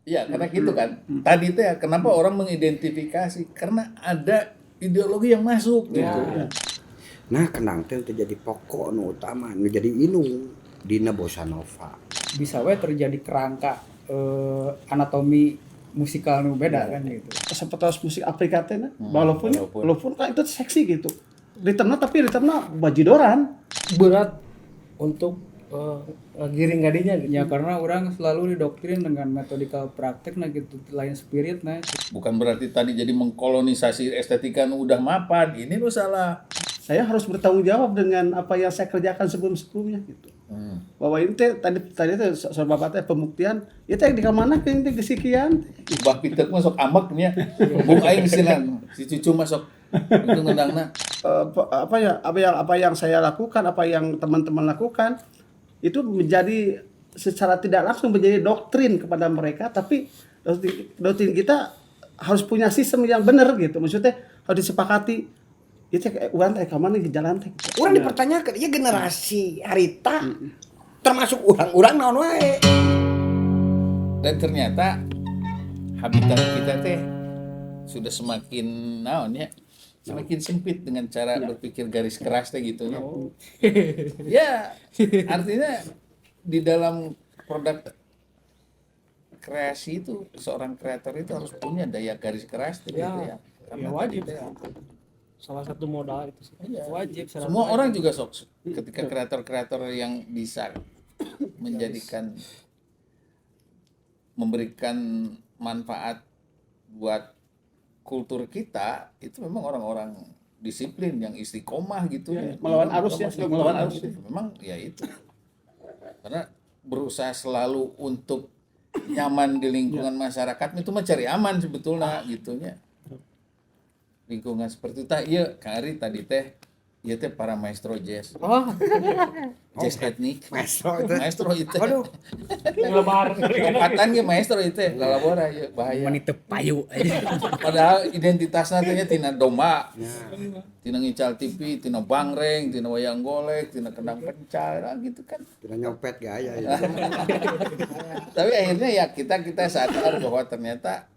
Ya, karena gitu kan. Tadi itu ya, kenapa orang mengidentifikasi? Karena ada ideologi yang masuk gitu. Ya. Nah, kenang teh jadi pokok nu utama, nu jadi inung dina bossa nova. Bisa we terjadi kerangka anatomi musikal nu beda kan gitu. Seperti musik Afrika teh nah. Walaupun kan itu seksi gitu. Ritmenya bajidoran. Berat untuk giring gadinya gitu. Ya karena orang selalu didoktrin dengan metodikal praktek nah gitu, lain spirit nah. Bukan berarti tadi jadi mengkolonisasi estetika nu udah mapan. Ini lu salah. Saya harus bertanggung jawab dengan apa yang saya kerjakan sebelumnya gitu. Bahwa ini teh tadi soal bapak teh pembuktian, itu yang di mana ke ini kesekian. Bah Peter masuk ambaknya. Bung aing silang. Si cucu masuk itu ngendangna. Apa yang saya lakukan, apa yang teman-teman lakukan itu menjadi secara tidak langsung menjadi doktrin kepada mereka, tapi doktrin kita harus punya sistem yang benar gitu. Maksudnya harus disepakati. Itu urang teh ka mana di jalan teh. Urang dipertanyakan, ieu generasi harita termasuk urang naon wae. Dan ternyata habitat kita teh sudah semakin naon ya, semakin sempit dengan cara berpikir garis keras teh gitu ya. Ya, artinya di dalam produk kreasi itu seorang kreator itu harus punya daya garis keras teh gitu ya. Ya wajib. Salah satu modal itu sih. Iya. Wajib. Semua orang juga sok ketika kreator-kreator yang bisa menjadikan memberikan manfaat buat kultur kita itu memang orang-orang disiplin yang istiqomah gitu ya. Melawan arus ya, melawan arus. Memang ya itu. Karena berusaha selalu untuk nyaman di lingkungan masyarakat itu mah cari aman sebetulnya gitunya. Lingkungan seperti itu iya Kang Ari tadi teh ieu teh para maestro jazz. Oh, Jazz etnik. Maestro itu. Maestro itu. aduh. Ngelebar. Lokatan ge maestro itu lalabora ieu bahaya. Wanita payu. Padahal identitasna teh nya tina domba. Tina ngical TV, tina bangreng, tina wayang golek, tina kendang pencal gitu kan. Tina nyopet gaya ya. Tapi akhirnya ya kita sadar bahwa ternyata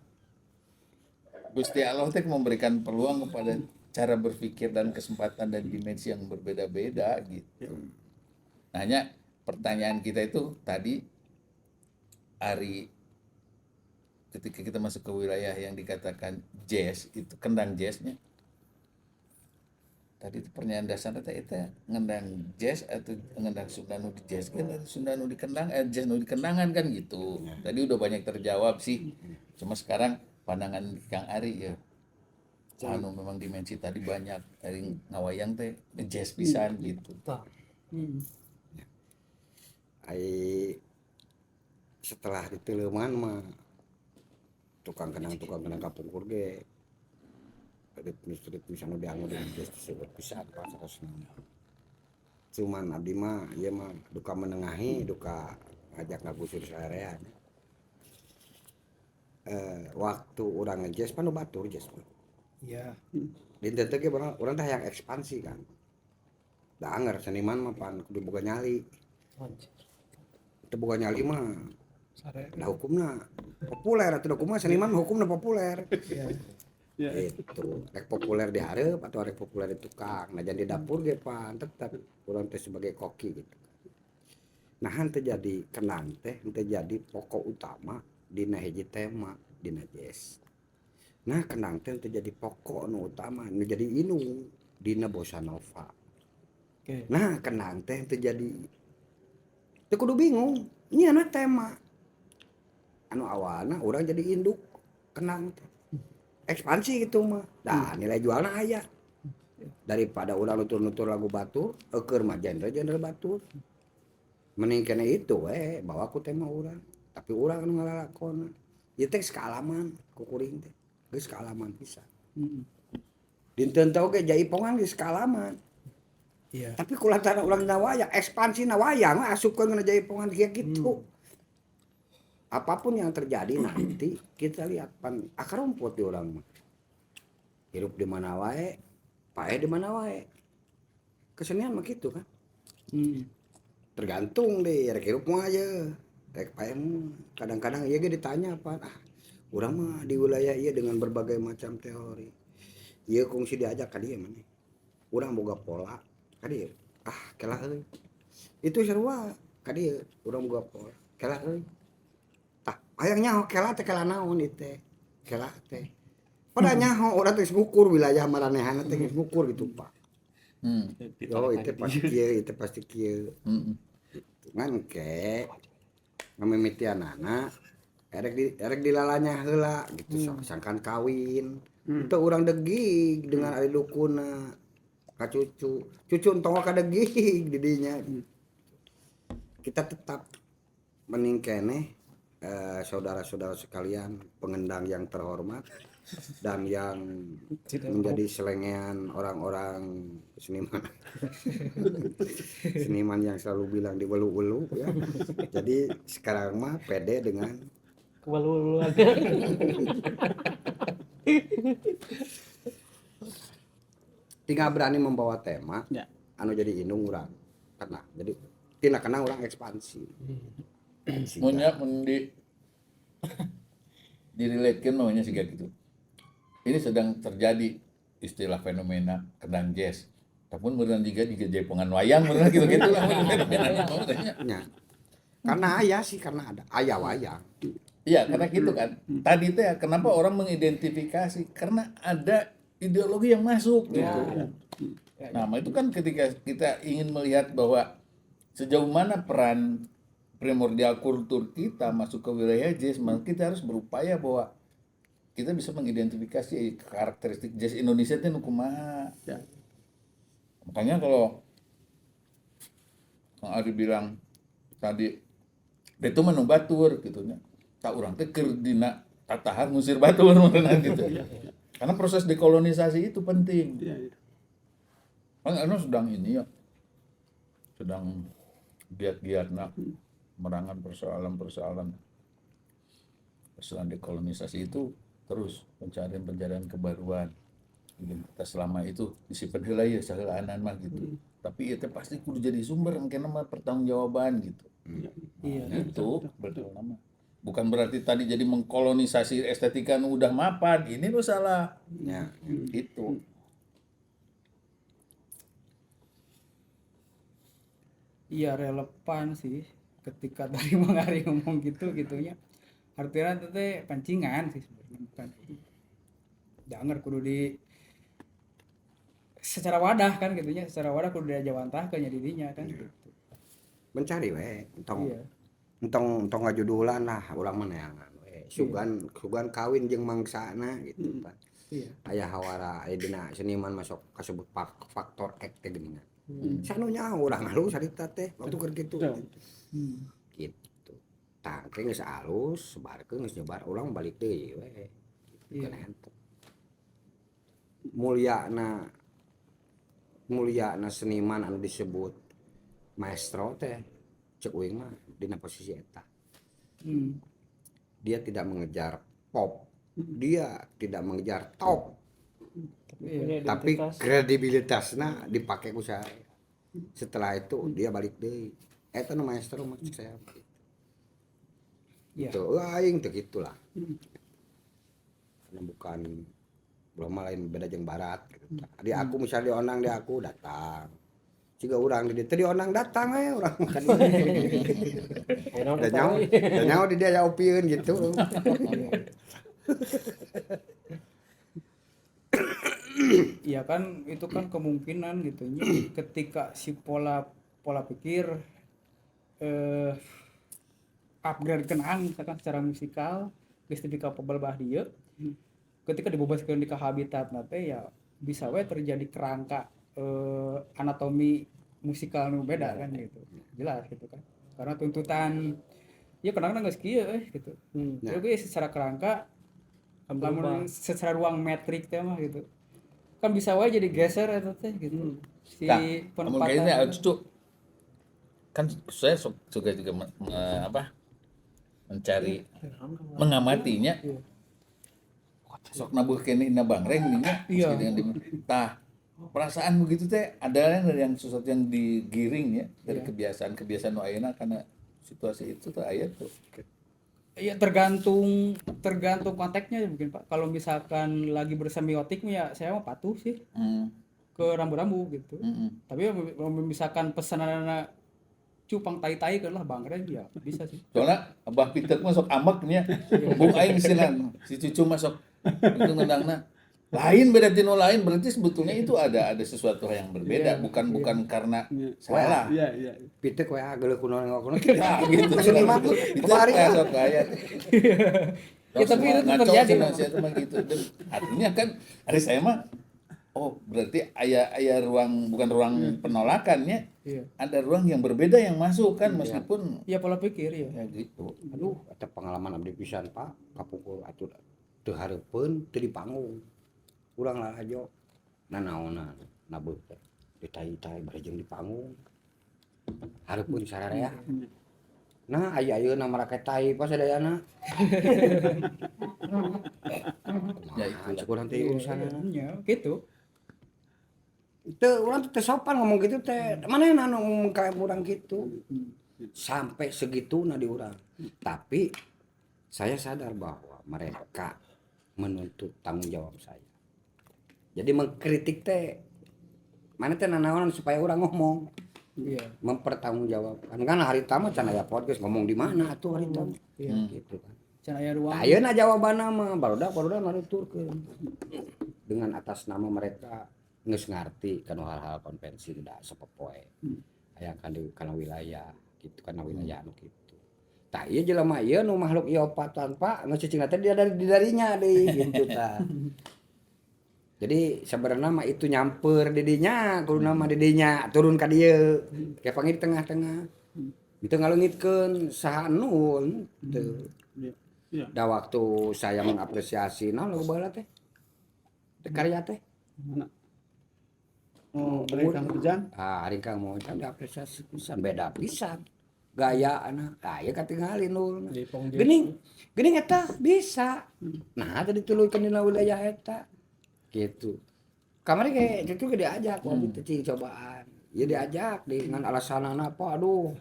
Gusti Allah teh memberikan peluang kepada cara berpikir dan kesempatan dan dimensi yang berbeda-beda gitu. Hanya pertanyaan kita itu tadi Ari ketika kita masuk ke wilayah yang dikatakan jazz itu kendang jazznya. Tadi itu pertanyaan dasarnya itu ngendang jazz atau ngendang Sunda nu di jazz kan Sunda nu di kendang jazz nu di kendangan kan gitu. Tadi udah banyak terjawab sih. Cuma sekarang pandangan Kang Ari ya anu memang dimensi tadi banyak dari ngawayang teh jazz pisan gitu. Ai setelah diteuleman mah tukang kenang kapungkur ge ritmis anu dianggo di jazz disebut pisan rasana. Cuman abdi mah ieu mah duka menengahi duka ngajak ngagusur saarea. Waktu orang ngejazz panu batur jazz mah. Iya. Dinten teh ge urang teh hayang ekspansi kan. Da anger seniman mah pan kudu boga nyali. Teu boga nyali mah da hukumna populer atuh hukumna seniman hukumna populer. Ya. Itu rek populer di hareup atau rek populer di tukang. Nah jadi dapur ge pan tetep urang teh sebagai koki gitu. Nah henteu jadi kenang teh henteu jadi pokok utama dina hiji tema dina jazz. Nah kenang teh jadi pokok nu utama nu jadi inung dina bossa nova. Oke. Nah kenang teh jadi teu kudu bingung nyieuna tema anu awalna urang jadi induk kenang teh ekspansi gitu mah dah nilai jualna aya daripada urang nutur-nutur lagu batur keur mah genre batur mending kena itu bawa ku tema urang tapi urang anu ngalalakonna ieu teh kaalaman ku kuring teh geus kaalaman pisan. Dinten teu ge jaipongan geus kaalaman. Iya. Tapi kulantaran urang dina wayang ekspansi na wayang asupkeun kana jaipongan kieu kitu. Apapun yang terjadi nanti kita lihat pan akar rumput di urang mah. Hirup di mana wae, pae di mana wae. Kesenian mah kitu kan. Tergantung deh rek hirup mah aja. Tek paem kadang-kadang ieu ge ditanya apa? Urang mah di wilayah ieu dengan berbagai macam teori. Ieu kungsi diajak ka dieu maneh. Urang boga pola ka dieu. Kela euy. Itu sarua ka dieu, urang boga pola. Kela euy. Hayang nyaho kela teh kela naon ieu teh? Kela teh. Pada nyaho urang teh ngukur wilayah maranehanna teh geus ngukur gitu, Pak. Oh, itu pasti kieu. Ngan engke ngamimitianana erek dilalanya heula gitu sangkan kawin. Itu urang degig dengan ari dukuna ka cucu. Cucu entong ka degig di dinya. Kita tetap mending keneh saudara-saudara sekalian, pengendang yang terhormat dan yang menjadi selengean orang-orang seniman seniman yang selalu bilang diwelu-welu ya. Jadi sekarang mah pede dengan Kewelu-weluan. tinggal berani membawa tema Ya. anu jadi indung urang karena jadi tina kena urang ekspansi. Munya direlatekan namanya sih kayak gitu. Ini sedang terjadi istilah fenomena kendang jazz. Tapi meureun juga jaipongan wayang meureun gitu-gitu lah fenomena. Ya. Karena aya sih karena ada aya wayang. Iya, karena gitu kan. Tadi teh kenapa orang mengidentifikasi karena ada ideologi yang masuk gitu. Nah, itu kan ketika kita ingin melihat bahwa sejauh mana peran primordial kultur kita masuk ke wilayah jazz, maka kita harus berupaya bahwa kita bisa mengidentifikasi karakteristik jazz Indonesia itu nu kumaha. Ya. Makanya kalau Kang Ari bilang tadi itu menu batur gitu nya. Tak urang teh keur dina tatahar ngusir batur meureunna gitu. Karena proses dekolonisasi itu penting. Kan sedang ini ya. Sedang giat-giatna merangan persoalan dekolonisasi itu terus pencarian kebaruan. Identitas selama itu disimpan heula ya saheulaanan mah gitu. Tapi itu pasti kudu jadi sumber engke mah pertanggungjawaban gitu. Iya. Itu betul nama. Bukan berarti tadi jadi mengkolonisasi estetika nu udah mapan. Ini lu salah. Ya. Itu. Iya relevan sih ketika tadi Bang Ari ngomong gitunya. Artinya itu teh pancingan sih sebenarnya bukan. Jangan kudu di secara wadah kan gitunya, secara wadah kudu diajawantahkeun nya didinya kan gitu. Mencari we entong Iya. entong ngajudulan lah urang mah neangan we. Sugan kawin jeung mangsana gitu Pak. Iya. Aya hawara aya dina seniman masuk kasebut faktor X teh geuningan. Sanunya urang halus harita teh waktu keur kitu. Gitu. Tah geus alus sebarkeun geus nyebar urang balik deui we. Iya. Mulyana seniman anu disebut maestro teh cek uing mah dina posisi eta. Dia tidak mengejar pop, dia tidak mengejar top, tapi kredibilitasnya dipakai ku saya. Setelah itu dia balik deui. Eta nu maestro mah cek saya. Iya. Gitu, aing teh gitulah. Karena bukan belum lain beda jeung barat gitu. Di aku misalnya di onang di aku datang. Jika orang di dieu onang datang we urang makan. Dan nyaho di dia opieun gitu. Iya kan itu kan kemungkinan gitunya ketika si pola pikir upgrade kenang misalkan secara musikal geus teu capable bah dieu ketika dibebaskeun di habitat teh ya bisa we terjadi kerangka anatomi musikal nu beda kan gitu jelas gitu kan karena tuntutan ya kadang-kadang geus kieu gitu jadi secara kerangka lamun secara ruang metrik teh mah gitu kan bisa wae jadi geser eta teh gitu si Nah, penempatan itu kan saya suka juga mencari mengamatinya sok nabuhkeun dina bangreng nya Iya. tah perasaan begitu teh ada yang sesuatu yang digiring ya dari kebiasaan nu ayeuna karena situasi itu tuh ayat tuh. Ya tergantung konteksnya mungkin Pak. Kalau misalkan lagi bersemiotik ya saya mah patuh sih Hmm. ke rambu-rambu gitu. Mm-mm. Tapi kalau misalkan pesanan cupang tai-tai kan lah Bang Ren ya bisa sih. Soalnya Abah Peter masuk amaknya, bung aing silan si cucu masuk itu nendangna. Lain beda tino lain berarti sebetulnya itu ada sesuatu yang berbeda, bukan karena salah. Iya, iya. Pitek we geuleuh kuno nengok kuno. Nah, gitu. Seniman tuh Itu kemarin lah. masuk ayat. Ya, tapi itu Ngaco terjadi, sih, Bang. nasihat mah gitu. Dan artinya kan hari saya mah oh berarti aya ruang bukan ruang penolakannya. Iya. Ada ruang yang berbeda yang masuk kan meskipun Ya pola pikir ya. ya gitu. Aduh, eta pengalaman abdi pisan Pak, kapungkur atuh teu hareupeun teu di panggung. Urang lah ajo nanaonan nabeuh teh ditai-tai barejeng di panggung. Hareupeun sararea. Nah, ayeuna marake tai pas sadayana. Ya itu. Kurang teh urusanna. Ya, gitu. Teu urang teh sopan ngomong gitu teh. Manehna anu ngomong ka urang gitu. Sampai segituna di urang. Tapi saya sadar bahwa mereka menuntut tanggung jawab saya. Jadi mengkritik teh mana teh nanaonan supaya orang ngomong. Iya. Mempertanggungjawabkan kan hari tamu can aya podcast ngomong di mana atuh hari tamu. Iya. Gitu kan. Can aya ruang. Ayeuna jawabanna mah barudak nganuturkeun. Dengan atas nama mereka geus ngarti kana hal-hal konvensi da sapopoe. Aya kana wilayah gitu kana wilayah anu kitu. Tah ieu jelema ieu nu makhluk ieu opatan Pak geus cicing teh dia dari darinya deui gitu tah. Jadi sebenarnya mah itu nyamper didinya, kudu nama didinya turun ka dieu. Kayak panggil di tengah-tengah. Itu ngaleungitkeun saha nun teu. Iya. Iya. Da waktu saya mengapresiasi naon lagu baheula teh. Teh karya teh. Mana? Oh, dari Kang Ujang. Ah, hari Kang Mojang diapresiasi pisan, beda pisan. Gaya anak, ieu katingali nul. Geuning eta bisa. Nah, tadi dituluykeun dina wilayah eta. Gitu. Kamari ge itu ge diajak waktu itu cing cobaan. Ya diajak dengan alasan apa aduh.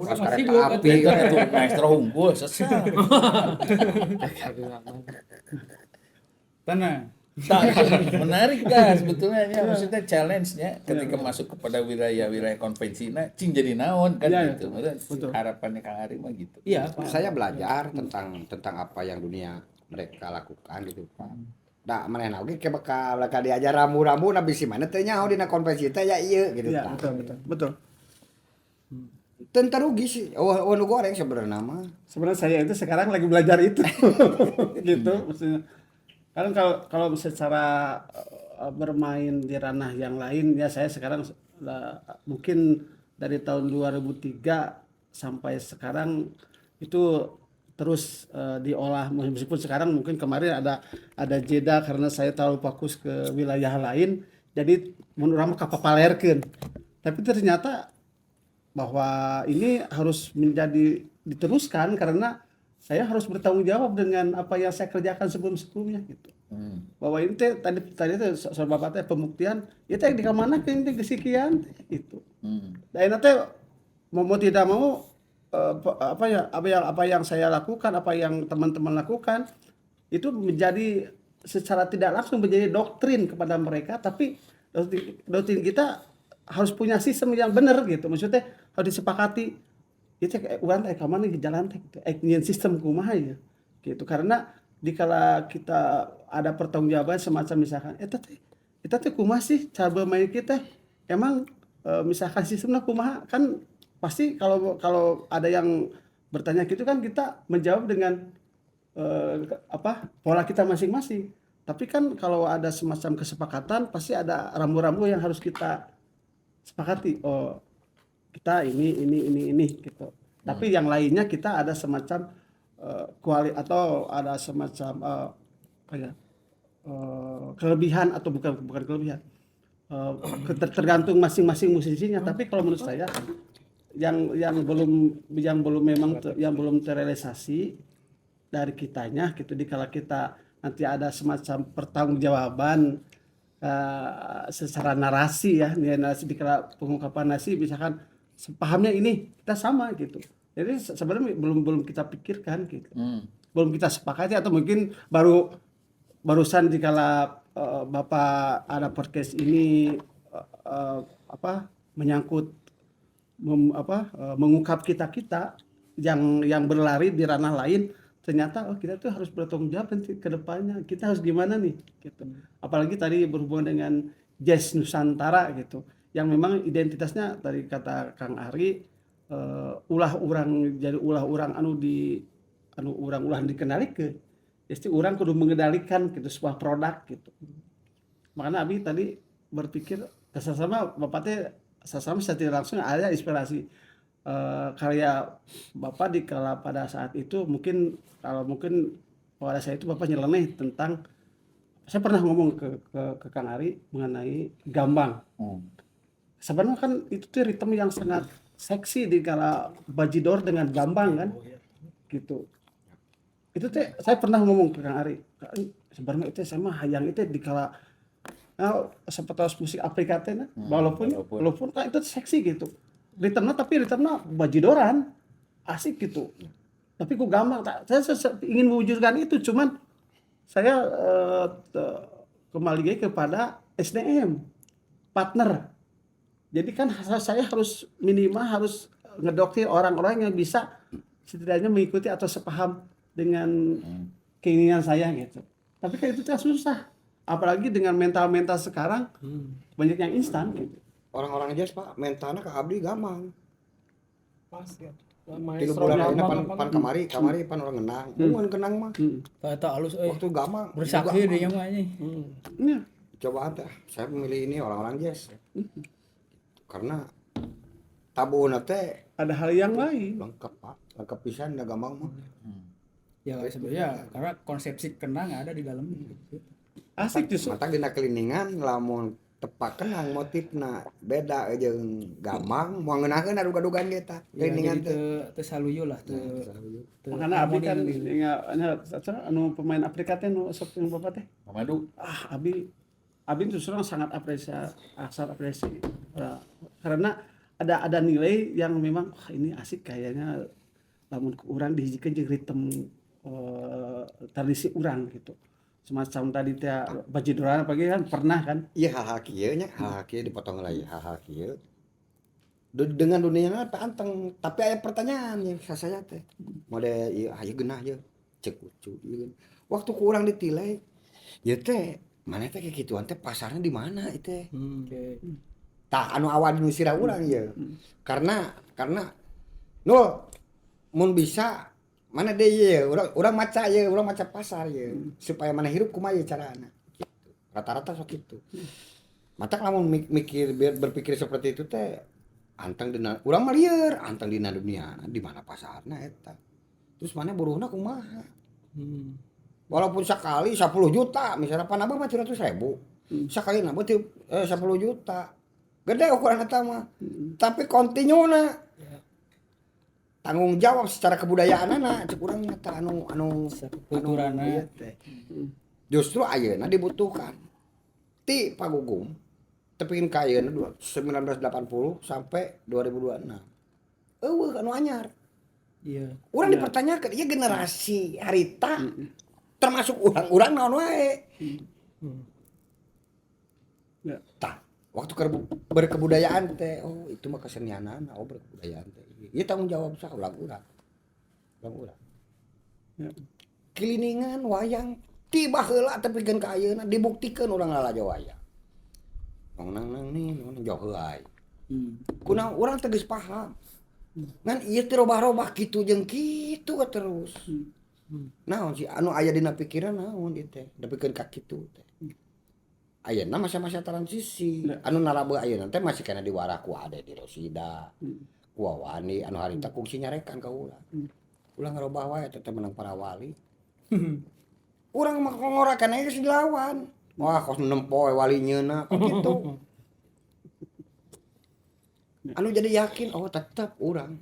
Pas kereta api Itu maestro unggul sesat. Tanah. Menarik dah sebetulnya ya, maksudnya challenge-nya ketika masuk kepada wilayah konvensi nah cing jadi naon kan Iya, gitu. betul. Harapannya Kang Ari mah gitu. Iya, Pak. saya belajar tentang apa yang dunia mereka lakukan gitu Pak. Da manehna oge ke bakal diajar rambu-rambu na bisi mana teh nyaho dina konvensi teh ya ieu gitu Iya, tah. betul. Teu rugi sih. Oh, nu goreng sebenarnya mah. Sebenarnya saya itu sekarang lagi belajar itu. Gitu maksudnya. Kan kalau secara bermain di ranah yang lain ya saya sekarang mungkin dari tahun 2003 sampai sekarang itu terus diolah meskipun sekarang mungkin kemarin ada jeda karena saya terlalu fokus ke wilayah lain jadi menurut orang kapapalerkeun. Tapi ternyata bahwa ini harus menjadi diteruskan karena saya harus bertanggung jawab dengan apa yang saya kerjakan sebelumnya gitu. Bahwa ini tadi soal Bapak teh pembuktian itu yang dikamanakeun teh geus itu. Dan nanti mau tidak mau apa yang saya lakukan, apa yang teman-teman lakukan itu menjadi secara tidak langsung menjadi doktrin kepada mereka, tapi doktrin kita harus punya sistem yang benar gitu. Maksudnya harus disepakati itu urang teh ka mana jalan teh gitu. Nyeun sistem kumaha ya gitu. Karena dikala kita ada pertanggungjawaban semacam misalkan eta teh kumaha sih cara bermain kita emang misalkan sistemnya kumaha kan pasti kalau ada yang bertanya gitu kan kita menjawab dengan pola kita masing-masing. Tapi kan kalau ada semacam kesepakatan pasti ada rambu-rambu yang harus kita sepakati. Oh, kita ini gitu. Tapi yang lainnya kita ada semacam atau ada semacam kelebihan atau bukan kelebihan. Tergantung masing-masing musisinya. Tapi kalau menurut saya yang belum terrealisasi dari kitanya gitu dikala kita nanti ada semacam pertanggungjawaban secara narasi ya narasi dikala pengungkapan narasi misalkan pahamnya ini kita sama gitu Jadi sebenarnya belum kita pikirkan gitu. Hmm. Belum kita sepakati atau mungkin barusan dikala Bapak ada podcast ini menyangkut mengungkap kita yang berlari di ranah lain, ternyata kita tuh harus bertanggung jawab nanti ke depannya, kita harus gimana nih gitu. Apalagi tadi berhubungan dengan jazz Nusantara gitu, yang memang identitasnya dari kata Kang Ari ulah urang anu urang dikendalikeun. Jadi urang kudu mengendalikan gitu sebuah produk gitu. Makanya Abi tadi berpikir sama Bapak teh sasama secara langsung ada inspirasi karya Bapak di kala pada saat itu mungkin pada saat itu Bapak nyeleneh tentang, saya pernah ngomong ke Kang Ari mengenai gambang. Sebenarnya kan itu tuh ritme yang sangat seksi di kala bajidor dengan gambang kan gitu. Itu teh saya pernah ngomong ke Kang Ari sebenarnya itu sama hayang itu di kala seperti musik Afrika teh walaupun kan itu seksi gitu tapi ritmenya bajidoran asik gitu, tapi ku gampang saya ingin mewujudkan itu, cuman saya kembali kepada SDM partner. Jadi kan saya harus minimal harus ngedoktrin orang-orang yang bisa setidaknya mengikuti atau sepaham dengan keinginan saya gitu. Tapi kan itu susah. Apalagi dengan mental sekarang banyak yang instan gitu. Orang-orang jazz Pak, mentalnya ke abdi gampang. Pas ya. 3 bulan ini pan kamari pan orang ngenang. Mun kenang mah. Eta alus Waktu gampang. bersaksi dia mah anjing. Iya. Coba teh, saya memilih ini orang-orang jazz. Karena tabuna teh Ada hal yang lain. lengkap Pak. Lengkap pisan da gampang mah. Ya sebenarnya karena konsepsi kenang ada di dalam. Asik justru. Mata dina keliningan lamun tepak kenang motifna beda jeung gampang moal ngeunaheun aduga-dugaan ge tah keliningan teh. Teu saluyu lah teu. Makanya Abi kan anu pemain Afrika teh nu sok yang Bapak teh. Mamadu. Abi justru sangat apresiasi karena ada nilai yang memang ini asik kayaknya lamun urang dihijikeun jeung ritme tradisi urang gitu. Semacam tadi teh bajidoran pagi kan pernah kan. Iya hal-hal kieu nya, hal-hal kieu dipotong lagi, hal-hal kieu. Dengan dunianya teh anteng, tapi aya pertanyaan yang saya teh. Mode ieu aya geunah ye, cek lucu ieu. Waktu ku urang ditilai, ya teh mana teh kayak gituan teh pasarnya di mana itu? Oke. Tah anu awal nu sirah urang ieu. Karena mun bisa mana deh ya orang maca pasar ya supaya mana hirup kumaha carana gitu. Rata-rata sok gitu. Mata lamun berpikir seperti itu teh antang dina urang mah lieur antang dina dunia di mana pasarna eta. Terus mana buruhna kumaha? Walaupun sekali 10 juta misalnya panabah mah 300.000. Sekali na berarti 10 juta. Gede ukuran eta mah. Tapi kontinuna tanggung jawab secara kebudayaan cek urang mata anu kulturana teh. Justru ayeuna dibutuhkan ti pagugum tepikeun ka ayeuna 1980 sampai 2026. Eueuh anu anyar. Iya. Urang dipertanyakan ieu generasi harita termasuk urang naon wae. Ya. Tah, waktu berkebudayaan teh itu mah kesenianan berkebudayaan teh. Ieu tanggung jawab sah urang. Ya. Kiliningan wayang tiba heula tepikeun ka ayeuna dibuktikeun urang lalajo wayang. Nang nih jauh heulai. Kunaon urang teh geus paham. Ngan ieu teh robah-robah kitu jeung kitu terus. Naon sih anu aya dina pikiran naon ieu teh dapikeun ka kitu teh. Ayeuna masa-masa transisi anu narabeu ayeuna teh masih kana diwarah ku Ade di Rosida. Ku Wani anu harita kungsi nyarekan ka urang. Ulang ngarobah wae teh menang para wali. Urang mah ngorakan aya geus dilawan. Wah kos nempo walinyeuna kitu. Anu jadi yakin tetep urang.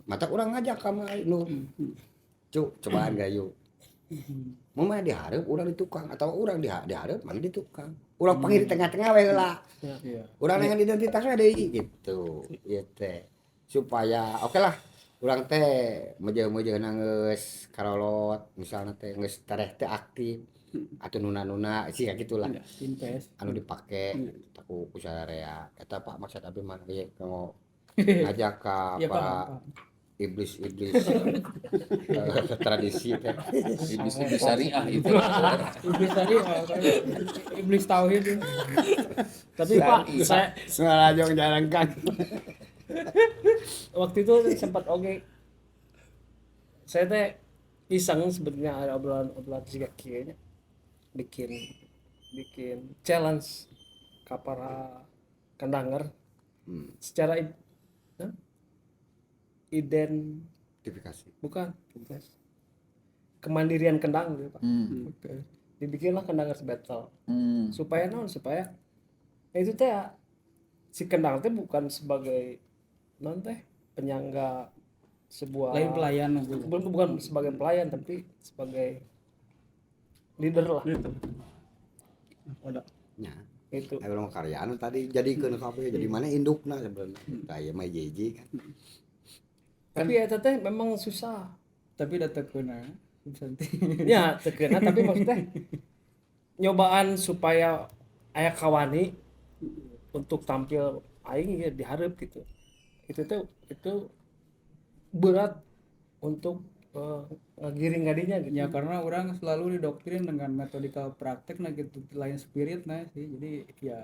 Mata urang ngajak ka nu. Cuk, cobaan gayu. Mun mah dihareup urang di tukang atau urang dihareup mana di tukang. Urang panggil di tengah-tengah we heula. Urang dengan identitasnya deui gitu. Ieu teh. Supaya oke lah urang teh mejeun-mejeunna geus karolot misalna teh geus tareh teu aktif atau nuna-nuna sih kayak gitulah invest anu dipake ku sadarea eta Pak maksud abdi mah ge mau ngajak ka ya para paham iblis-iblis tradisi teh. Iblis syariah itu. iblis tadi iblis tauhid ya. Tapi Pak, saya Salah jong jalankan. waktu itu sempat saya teh iseng sebenarnya ada obrolan juga kayaknya bikin challenge ke para kendanger secara Identifikasi. bukan kemandirian kendang gitu Pak. Oke. Dibikinlah kendangers battle supaya itu teh si kendang teh bukan sebagai penyangga sebuah lain pelayan bukan sebagai pelayan tapi sebagai leader lah Ada. Nya. itu. Urang karyaan tadi jadikeun kabeh jadi mana indukna sebenarnya. Tah ieu mah jeje kan. Tapi eta teh memang susah. tapi data kuna Santi. Ya, tekeuna tapi maksudnya nyobaan supaya aya kawani untuk tampil aing ya diharap gitu. Itu berat untuk ngegiring gadinya gitu. Ya karena orang selalu didoktrin dengan metodikal praktek nah gitu lain spirit nah sih jadi ya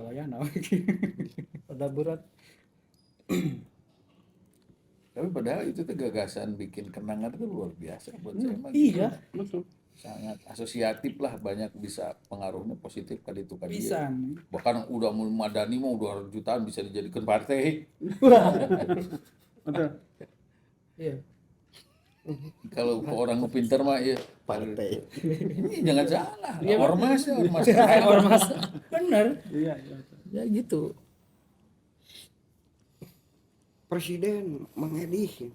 wayah naon Udah berat. Tapi padahal itu tuh gagasan bikin kenangan itu luar biasa buat saya mah. Iya. Betul. Sangat asosiatif lah, banyak bisa pengaruhnya positif kali itu kan dia. pisan. Bahkan udah mulai madani mah udah jutaan bisa dijadikan partai. Betul. Iya. Kalau ke orang pintar mah ya Partai. ini jangan salah. Iya, Ormas ya, ormas. Ormas. Bener. Iya. Ya gitu. Presiden mengedih.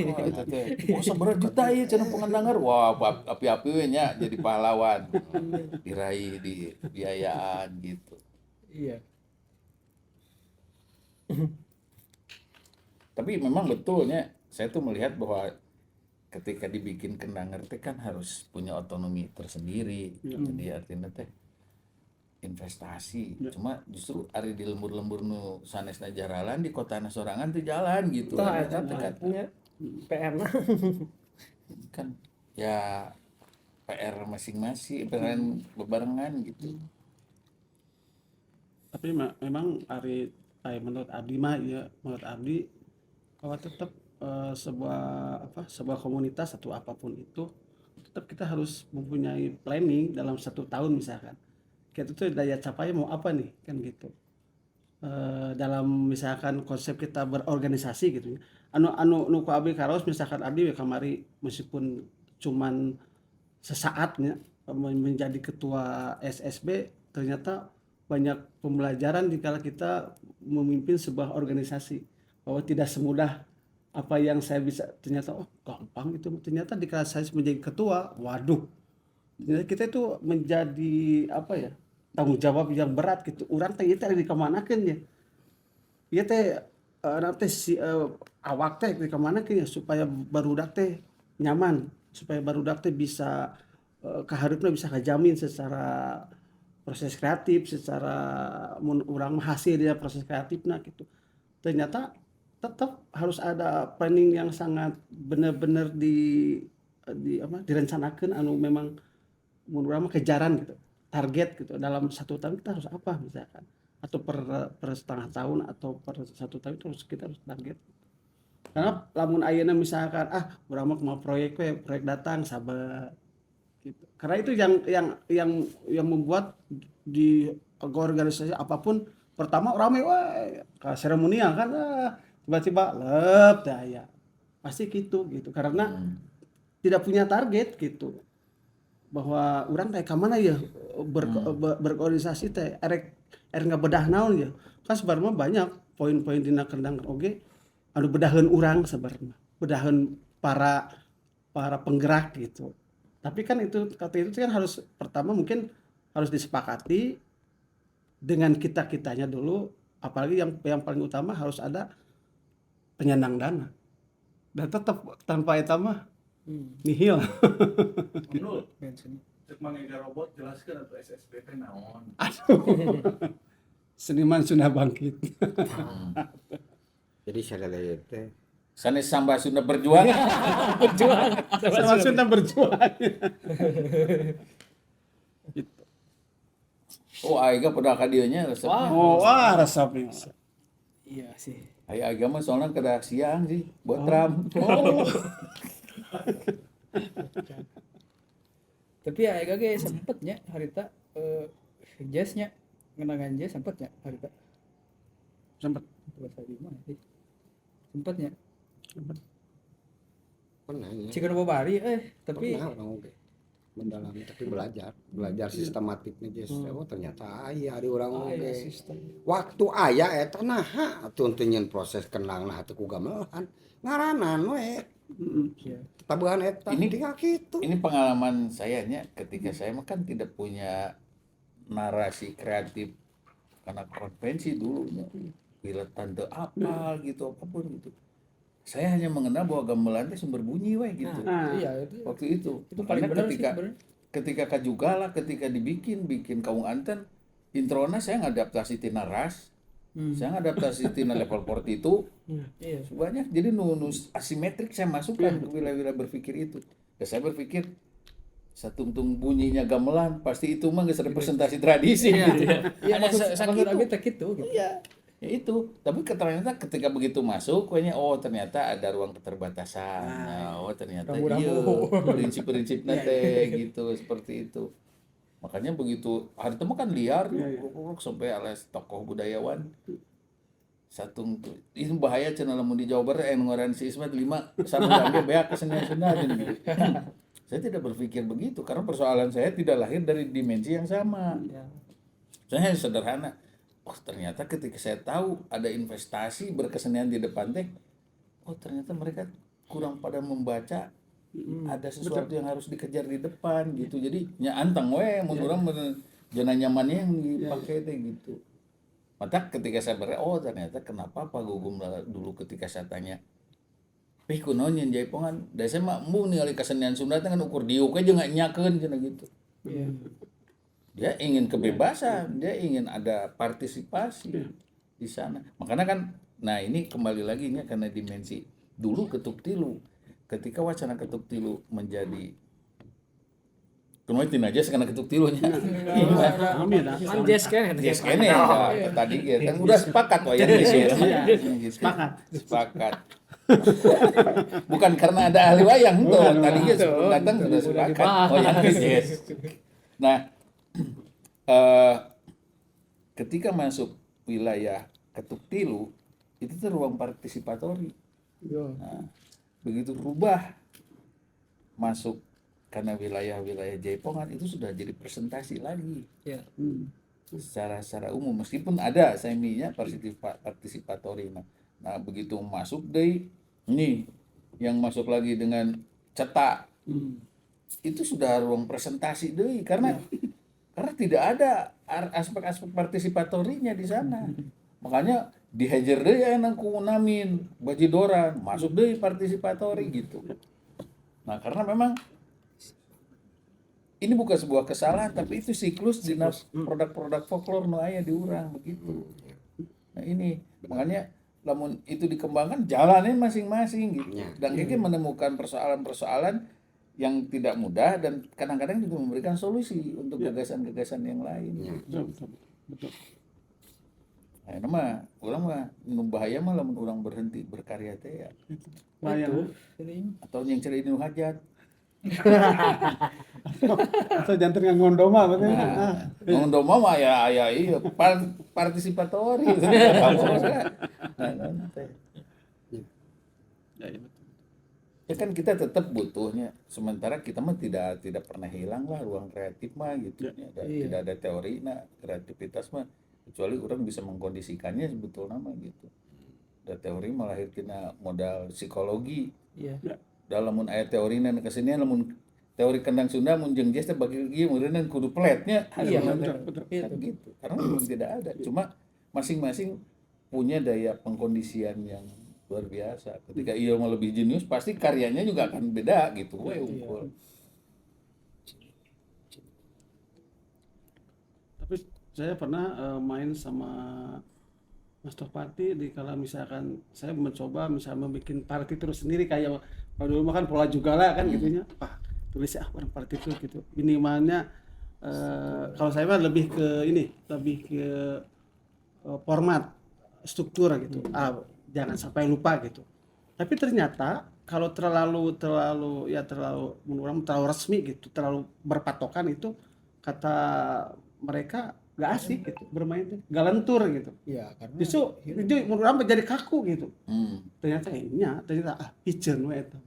Wah, itu teh. Wah, seberapa juta ya cenah pengendangar. Wah, api-api we nya jadi pahlawan. Diraih di biayaan gitu. Iya. Tapi memang betulnya saya tuh melihat bahwa ketika dibikin kendanger teh kan harus punya otonomi tersendiri. Jadi artinya teh investasi. Cuma justru ari di lembur-lembur nu sanesna jaralan di kotana sorangan teh jalan gitu. Tah Eta eta teh kan, nya PR-na. kan ya PR masing-masing, PR bebarengan gitu. Tapi memang Ari menurut Abdi mah ya menurut Abdi bahwa tetap sebuah komunitas atau apapun itu tetap kita harus mempunyai planning dalam 1 tahun misalkan kita tuh daya capai mau apa nih kan gitu. Dalam misalkan konsep kita berorganisasi gitu ya anu nu ku Abdi karos misalkan Abdi we kamari meskipun cuman sesaatnya menjadi ketua SSB ternyata banyak pembelajaran dikala kita memimpin sebuah organisasi bahwa tidak semudah apa yang saya bisa ternyata gampang itu ternyata dikala saya menjadi ketua waduh ternyata kita itu menjadi apa ya tanggung jawab yang berat gitu urang teh ieu teh dikemanakeun ya ieu teh nanti si awak teh dikemanakeun ya supaya barudak teh nyaman supaya barudak teh bisa kaharupna bisa kajamin secara proses kreatif secara mun urang hasil dia proses kreatifna gitu ternyata tetap harus ada planning yang sangat benar-benar direncanakan anu memang mun urang mah kejaran gitu target gitu dalam 1 tahun kita harus apa misalkan atau per setengah tahun atau per 1 tahun itu kita harus target karena lamun ayeuna misalkan urang mah proyek datang sabar gitu. Karena itu yang membuat di organisasi apapun pertama rame ke seremonial kan tiba-tiba lep dah ya pasti gitu karena tidak punya target gitu bahwa orang kayak kemana ya berorganisasi teh erek ngabedah naon ya kan sebenarnya banyak poin-poin dina kendang oge anu bedaheun urang sebenarnya bedaheun para penggerak gitu tapi kan itu kan harus pertama mungkin harus disepakati dengan kitanya dulu apalagi yang paling utama harus ada penyandang dana Dan tetap tanpa eta mah Hmm. nihil. Menurut Bensin. cek mangga robot jelaskan atau SSBT naon. Seniman Sunda bangkit. Jadi saya lihat teh Sanes samba Sunda berjuang. Berjuang. Sama Sunda berjuang. Oh, Aiga pada kadieunya resepnya. Oh, wah resepnya. Iya sih. Aya Aiga mah soalnya kada siang sih buat ram. Oh. Tapi ya ge sempetnya harita jazznya ngenangan jazz sempetnya harita. Sempat. Buat saya di mana sih? Sempetnya. pernah ya. Cika bari tapi Pernah orang oge mendalami tapi belajar sistematiknya just oh ternyata aya ari urang oge waktu aya eta naha tuntunyeun proses kenang nah teu ku gamelan ngaranan we ya. tabuhan eta Ini- di kitu Ini pengalaman saya nya ketika saya mah kan tidak punya narasi kreatif karena konvensi dulunya bila tante apa gitu apapun gitu. Saya hanya mengenal bahwa gamelan itu sumber bunyi we gitu. Iya itu. Waktu itu. Itu paling Makanya benar sih ketika sebenarnya. ketika Kajugala ketika bikin Kaung Anten introna saya ngadaptasi tina ras. Saya ngadaptasi tina level 42 Iya. banyak jadi nunus asimetrik saya masukkan ke wilayah-wilayah berpikir itu. Dan saya berpikir satungtung bunyinya gamelan pasti itu mah geus representasi tradisi gitu. Iya Hanya maksud sakitu. abi teh kitu gitu. Iya, ya itu. Tapi ternyata ketika begitu masuk, kayaknya oh ternyata ada ruang keterbatasan. Nah, oh ternyata iya Rambu-rambu. prinsip-prinsip nate gitu seperti itu. Makanya begitu hari temu kan liar sampai alias tokoh budayawan. Satung tuh ini bahaya cenah lamun di Jawa Barat ngaran si Ismet 5 sama jambe beak kesenian Sunda gitu. Saya tidak berpikir begitu karena persoalan saya tidak lahir dari dimensi yang sama. Saya sederhana. Oh ternyata ketika saya tahu ada investasi berkesenian di depan teh, oh ternyata mereka kurang pada membaca. Ada sesuatu yang harus dikejar di depan gitu. Jadi nya antang we mun urang zona nyamannya yang dipakai teh gitu. Maka ketika saya oh ternyata kenapa Pak Gugum dulu ketika saya tanya kunaon nyen jaipongan, da saya mah mun ningali kesenian Sunda teh kan ukur diuk aja nggak nyakeun cenah gitu. Iya. Dia ingin kebebasan, dia ingin ada partisipasi di sana. Makanya kan, nah ini kembali lagi nya karena dimensi dulu ketuk tilu. Ketika wacana ketuk tilu menjadi kemudian aja karena ketuk tilunya. Kan jazz kan Yes kene ya, tadi kan udah sepakat wayang yes. Sepakat. Bukan karena ada ahli wayang tuh. Tadi ya sebelum datang sudah sepakat wayang yes. Nah, ketika masuk wilayah ketuk tilu itu tuh ruang partisipatori. Nah, begitu rubah masuk karena wilayah-wilayah Jaipongan itu sudah jadi presentasi lagi Iya. secara umum meskipun ada seminya partisipatori. Nah begitu masuk deh ini yang masuk lagi dengan cetak itu sudah ruang presentasi deh karena tidak ada aspek-aspek partisipatorinya di sana. Makanya dihajar deh ya nang kunamin bajidoran masuk deh partisipatori gitu. Nah karena memang ini bukan sebuah kesalahan tapi itu siklus di produk-produk folklore nu aya di urang begitu. Nah ini makanya lamun itu dikembangkan jalannya masing-masing gitu. Dan kita menemukan persoalan-persoalan yang tidak mudah dan kadang-kadang juga memberikan solusi untuk gagasan-gagasan yang lain. Betul. Nah, ini mah urang mah nu bahaya mah lamun urang berhenti berkarya teh ya. Wayang. Atau yang ceri nu hajat. Atau jantan ngangondo mah berarti. Ngondo mah ya iya partisipatori. Ya kan kita tetap butuhnya. Sementara kita mah tidak pernah hilang lah ruang kreatif mah gitu. Tidak ada teori nah kreativitas mah kecuali orang bisa mengkondisikannya sebetulnya mah gitu. Ada teori melahirkan modal psikologi. Iya. Dalam aya teorina kesenian lamun teori kendang Sunda mun jeung geus teh bagi ieu meureunna kudu peletnya. Iya, betul. Gitu. Karena memang tidak ada. Cuma masing-masing punya daya pengkondisian yang luar biasa. Ketika ia mau lebih jenius pasti karyanya juga akan beda gitu. Weh, unggul. Tapi saya pernah main sama Mas Topati di kala misalkan saya mencoba misalnya membuat partitur sendiri kayak kalau dulu mah kan pola juga lah kan gitunya. Tulis orang partitur gitu. Minimalnya kalau saya mah lebih ke ini, lebih ke format, struktur gitu. Jangan sampai lupa gitu. Tapi ternyata kalau terlalu menurut orang terlalu resmi gitu, terlalu berpatokan itu kata mereka gak asik gitu bermain tuh, galentur gitu. Ya, karena Justru itu menurut orang menjadi kaku gitu. Ternyata piceun we eta.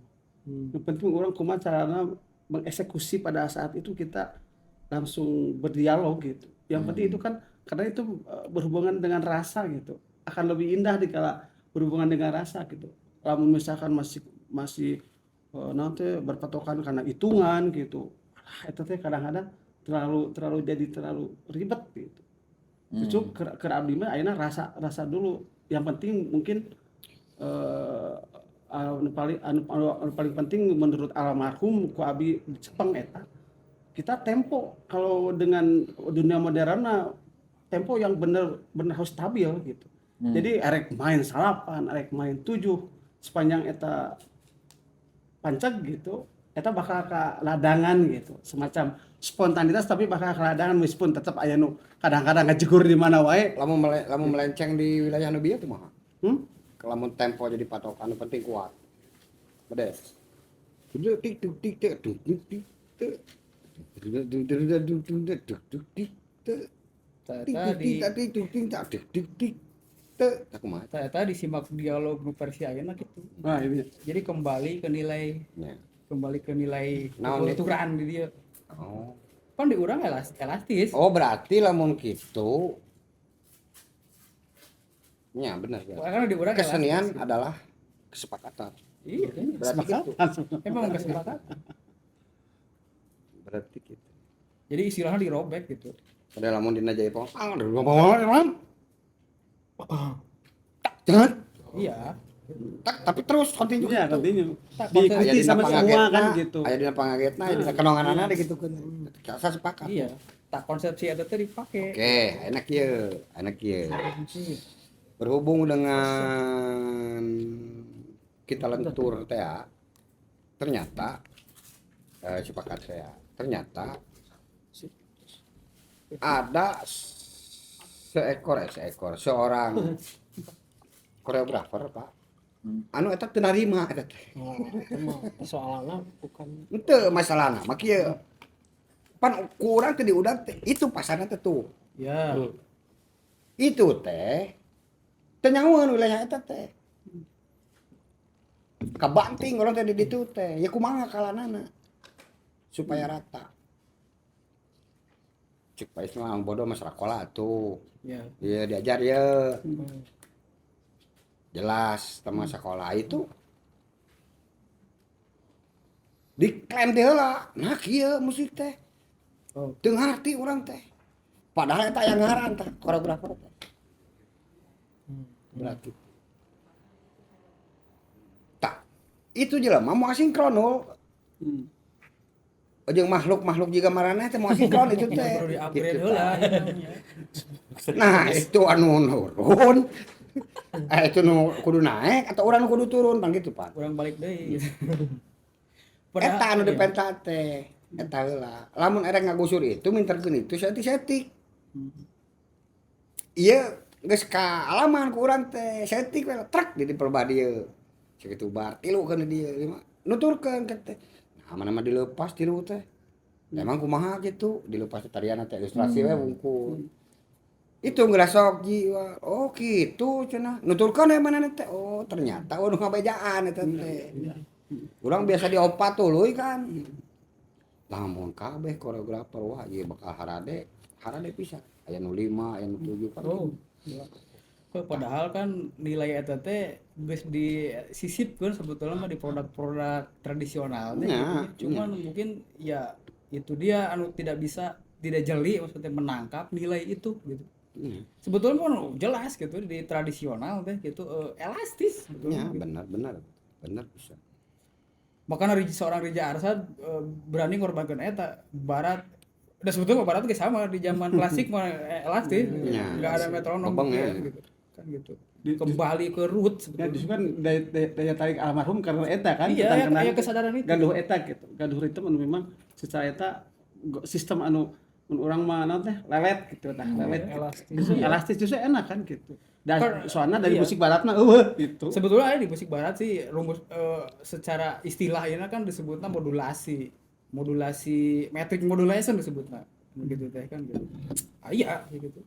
Yang penting orang kumaha carana mengeksekusi pada saat itu kita langsung berdialog gitu. Yang penting itu kan karena itu berhubungan dengan rasa gitu. Akan lebih indah dikala berhubungan dengan rasa gitu. Kalau misalkan masih nanti berpatokan karena hitungan gitu. Itu teh kadang-kadang terlalu ribet gitu. Justru ke abdi mah ayeuna rasa dulu. Yang penting mungkin anu paling penting menurut almarhum ku abi Jepang eta. Kita tempo kalau dengan dunia modern tempo yang bener harus stabil gitu. Jadi erek main 8, erek main 7 sepanjang eta panceg gitu. Eta bakal ke ladangan gitu, semacam spontanitas tapi bakal ke ladangan meskipun tetap aya nu kadang-kadang ngajegur di mana wae. Lamun melenceng di wilayah nu bieu teh mah. Lamun tempo jadi patokan nu penting kuat. Bedes. Tik tik tik tik tik tik tik. Ternyata disimak dialog nu versi ayeuna gitu. Nah, ini. Jadi kembali ke nilai kulturan di dia. Oh. Kan di urang elastis. Oh, berarti lamun kitu. Ya, benar ya. Karena di urang Kesenian adalah kesepakatan. Iya, Berarti gitu. emang kesepakatan. Berarti gitu. Jadi istilahnya dirobek gitu. Ada lamun dina Jaipong. Jangan. Iya. Tapi terus continue. Iya, continue. Tak, Diikuti sama semua kan gitu. Aya dina pangagetna, aya dina kenonganana digitukeun. Asa sepakat. Iya. Tak konsepsi eta teh dipake. Oke, enak kieu. Berhubung dengan kita lentur teh ya, ternyata sepakat saya. Ternyata ada seorang koreografer Pak. Anu eta teu narima eta teh. Soalnya bukan Henteu masalahna, mah kieu. Pan kurang teh diudag teh itu pasarna teh tuh. Ya. Itu teh teu nyaeun wilayah eta teh. Kabanting orang teh di ditu teh. Ya kumaha kalanana supaya rata. Cek bae mah bodoh masalah sekolah tuh. Ya. Iya diajar ya. Jelas teman sekolah itu diklaim teh heula. Nah kieu musik teh. Teu ngarti urang teh. Padahal eta yang ngaran teh koreografer teh. Berarti. Tak. Itu jelema mau asinkron. Jeung makhluk-makhluk juga marana teh mau asinkron itu teh. Perlu di-upgrade heula. Nah, itu anu nurun. Itu nu kudu naik atau urang kudu turun kan gitu, Pak. Kurang balik deui. Eta anu dipenta teh. Eta heula. Lamun erek ngagusur itu minterkeun itu setik-setik. Ieu geus ka alaman ku urang teh, setik we trek di perbah dieu. Sakitu bar tilu kan dieu. Nuturkeun teh. Nah, mana dilepas tilu teh. Emang kumaha gitu, dilepas tariana teh ilustrasi we wungkul. Itu ngerasok jiwa. Oh gitu cenah. Nuturkeun aya manehna teh. Oh ternyata nu ngabejaan eta teh. Urang biasa diopat tuluy kan. Lamun kabeh koreografer wah ieu bakal harade pisan. Aya nu 5, aya nu 7 kan. Oh. Padahal kan nilai eta teh geus disisipkeun sebetulnya mah di produk-produk tradisional teh. Cuman mungkin ya itu dia anu tidak jeli maksudnya menangkap nilai itu gitu. Sebetulnya kan jelas gitu di tradisional teh gitu elastis Ya, sebetulnya. benar bisa. Makanya seorang Rija Arsad berani ngorbankan eta barat. Dan sebetulnya barat juga sama di zaman klasik mah elastis, Ya, nggak ada metronom bebeng gitu, ya. gitu. Kan gitu. Kembali ke root Ya sebetulnya. justru kan daya tarik almarhum karena eta kan Iya, tentang kenang ya kesadaran itu. gaduh eta gitu. Gaduh ritme anu memang secara eta sistem anu mun urang mah naon teh lelet gitu tah, lelet. elastis. Justru elastis justru enak kan gitu. Dan soalnya dari Iya. musik barat mah eueuh gitu. Sebetulnya ada di musik barat sih rumus secara istilah ini kan disebutnya modulasi. Modulasi metric modulation disebutnya. Begitu teh kan gitu. Iya gitu.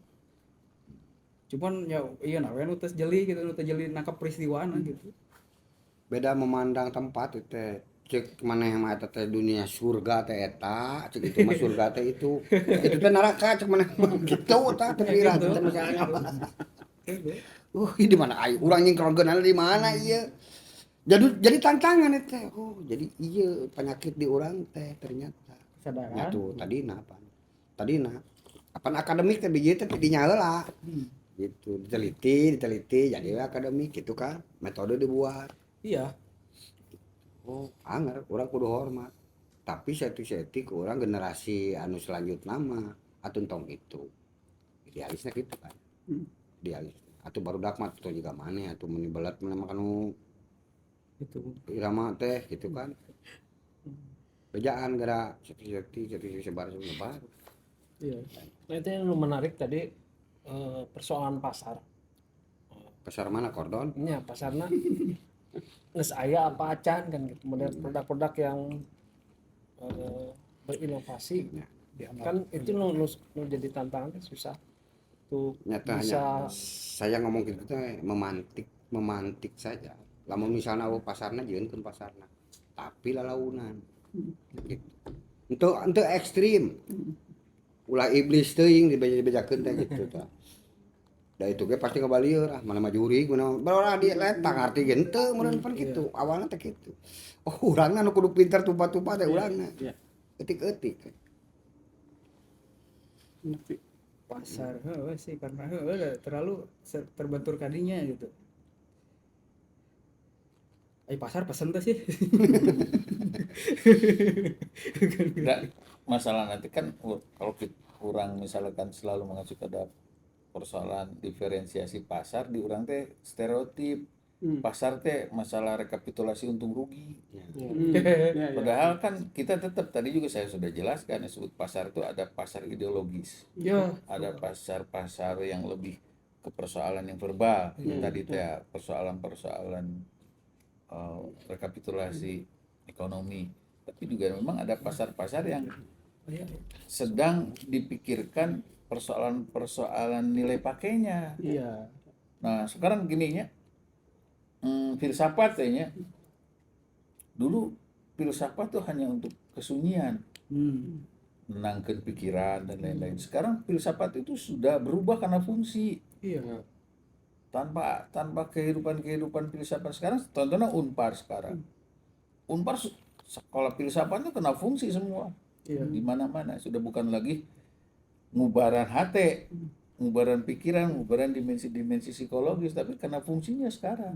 Cuman ya iya nah we nu teu jeli gitu, nu teu jeli nangkep peristiwana gitu. Beda memandang tempat itu teh. Cek mana yang mah eta teh dunia surga teh eta, cek itu mah surga teh itu. Itu teh neraka cek mana gitu tah terkira Gitu. teh masalahnya. Di mana ayo urang nyingkrongkeun di mana ieu. Jadi tantangan itu teh. Jadi iya penyakit di urang teh ternyata. Kesadaran. Ya tuh tadina apa? Tadina apaan akademik teh biji teh dinya heula. Gitu diteliti jadi akademik gitu kan metode dibuat. Iya. Anger urang kudu hormat tapi setik-setik urang generasi anu selanjutnya mah atuh tong itu idealisnya gitu kan idealis atuh barudak mah tuh juga maneh atuh meni belat mah anu Itu. irama teh gitu kan bejaan gara setik-setik sebar. Iya. Nah itu yang menarik tadi persoalan pasar. Pasar mana kordon? Nya pasarna geus aya apa acan kan gitu. Model produk-produk yang berinovasi. Kan itu nu jadi tantangan kan susah. Tuh Nyata bisa hanya saya ngomong gitu teh memantik saja. Lamun misalnya pasarna jeung pasarna. Tapi lalaunan. Gitu. Untuk ekstrim. Ulah iblis teuing dibejakeun teh gitu tah. Da itu ge pasti kabalieur mana mah juri mana baru di letang arti ge henteu mun pan kitu. Awalna teh kitu. Urangna nu kudu pinter tupa-tupa teh urangna. Iya. Etik-etik. Pasar sih karena udah terlalu terbentur kadinya gitu. Pasar pesen tuh sih. Nggak, masalah nanti kan kalau kurang misalkan selalu mengacu pada persoalan diferensiasi pasar di orang teh stereotip pasar teh masalah rekapitulasi untung rugi. Ya. Padahal kan kita tetap tadi juga saya sudah jelaskan disebut pasar itu ada pasar ideologis, Ya. ada pasar-pasar yang lebih ke persoalan yang verbal. Tadi teh persoalan-persoalan rekapitulasi ekonomi. Tapi juga memang ada pasar-pasar yang sedang dipikirkan persoalan-persoalan nilai pakainya. Iya. Nah sekarang gininya, filsafat kayaknya dulu filsafat tuh hanya untuk kesunyian, menenangkan pikiran dan lain-lain. Sekarang filsafat itu sudah berubah karena fungsi. Iya. Tanpa kehidupan filsafat sekarang, contohnya Unpar sekarang. Unpar sekolah filsafat itu kena fungsi semua. Iya. Di mana-mana sudah bukan lagi ngubaran hati, ngubaran pikiran, ngubaran dimensi-dimensi psikologis, tapi karena fungsinya sekarang.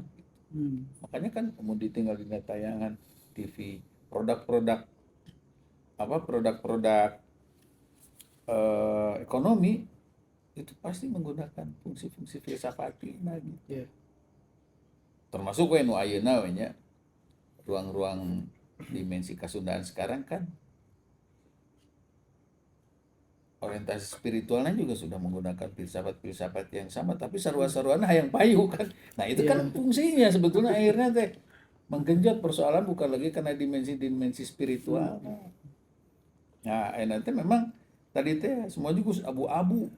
Makanya kan kemudian tinggal di tayangan TV, produk-produk ekonomi itu pasti menggunakan fungsi-fungsi filsafati lagi. Iya. Termasuk we nu ayeuna we nya ruang-ruang dimensi kasundaan sekarang kan orientasi spiritualnya juga sudah menggunakan filsafat-filsafat yang sama, tapi sarua-saruana hayang payu kan. Nah, itu kan fungsinya sebetulnya akhirnya teh menggenjot persoalan bukan lagi karena dimensi-dimensi spiritual. Nah, nanti memang tadi teh semua juga abu-abu.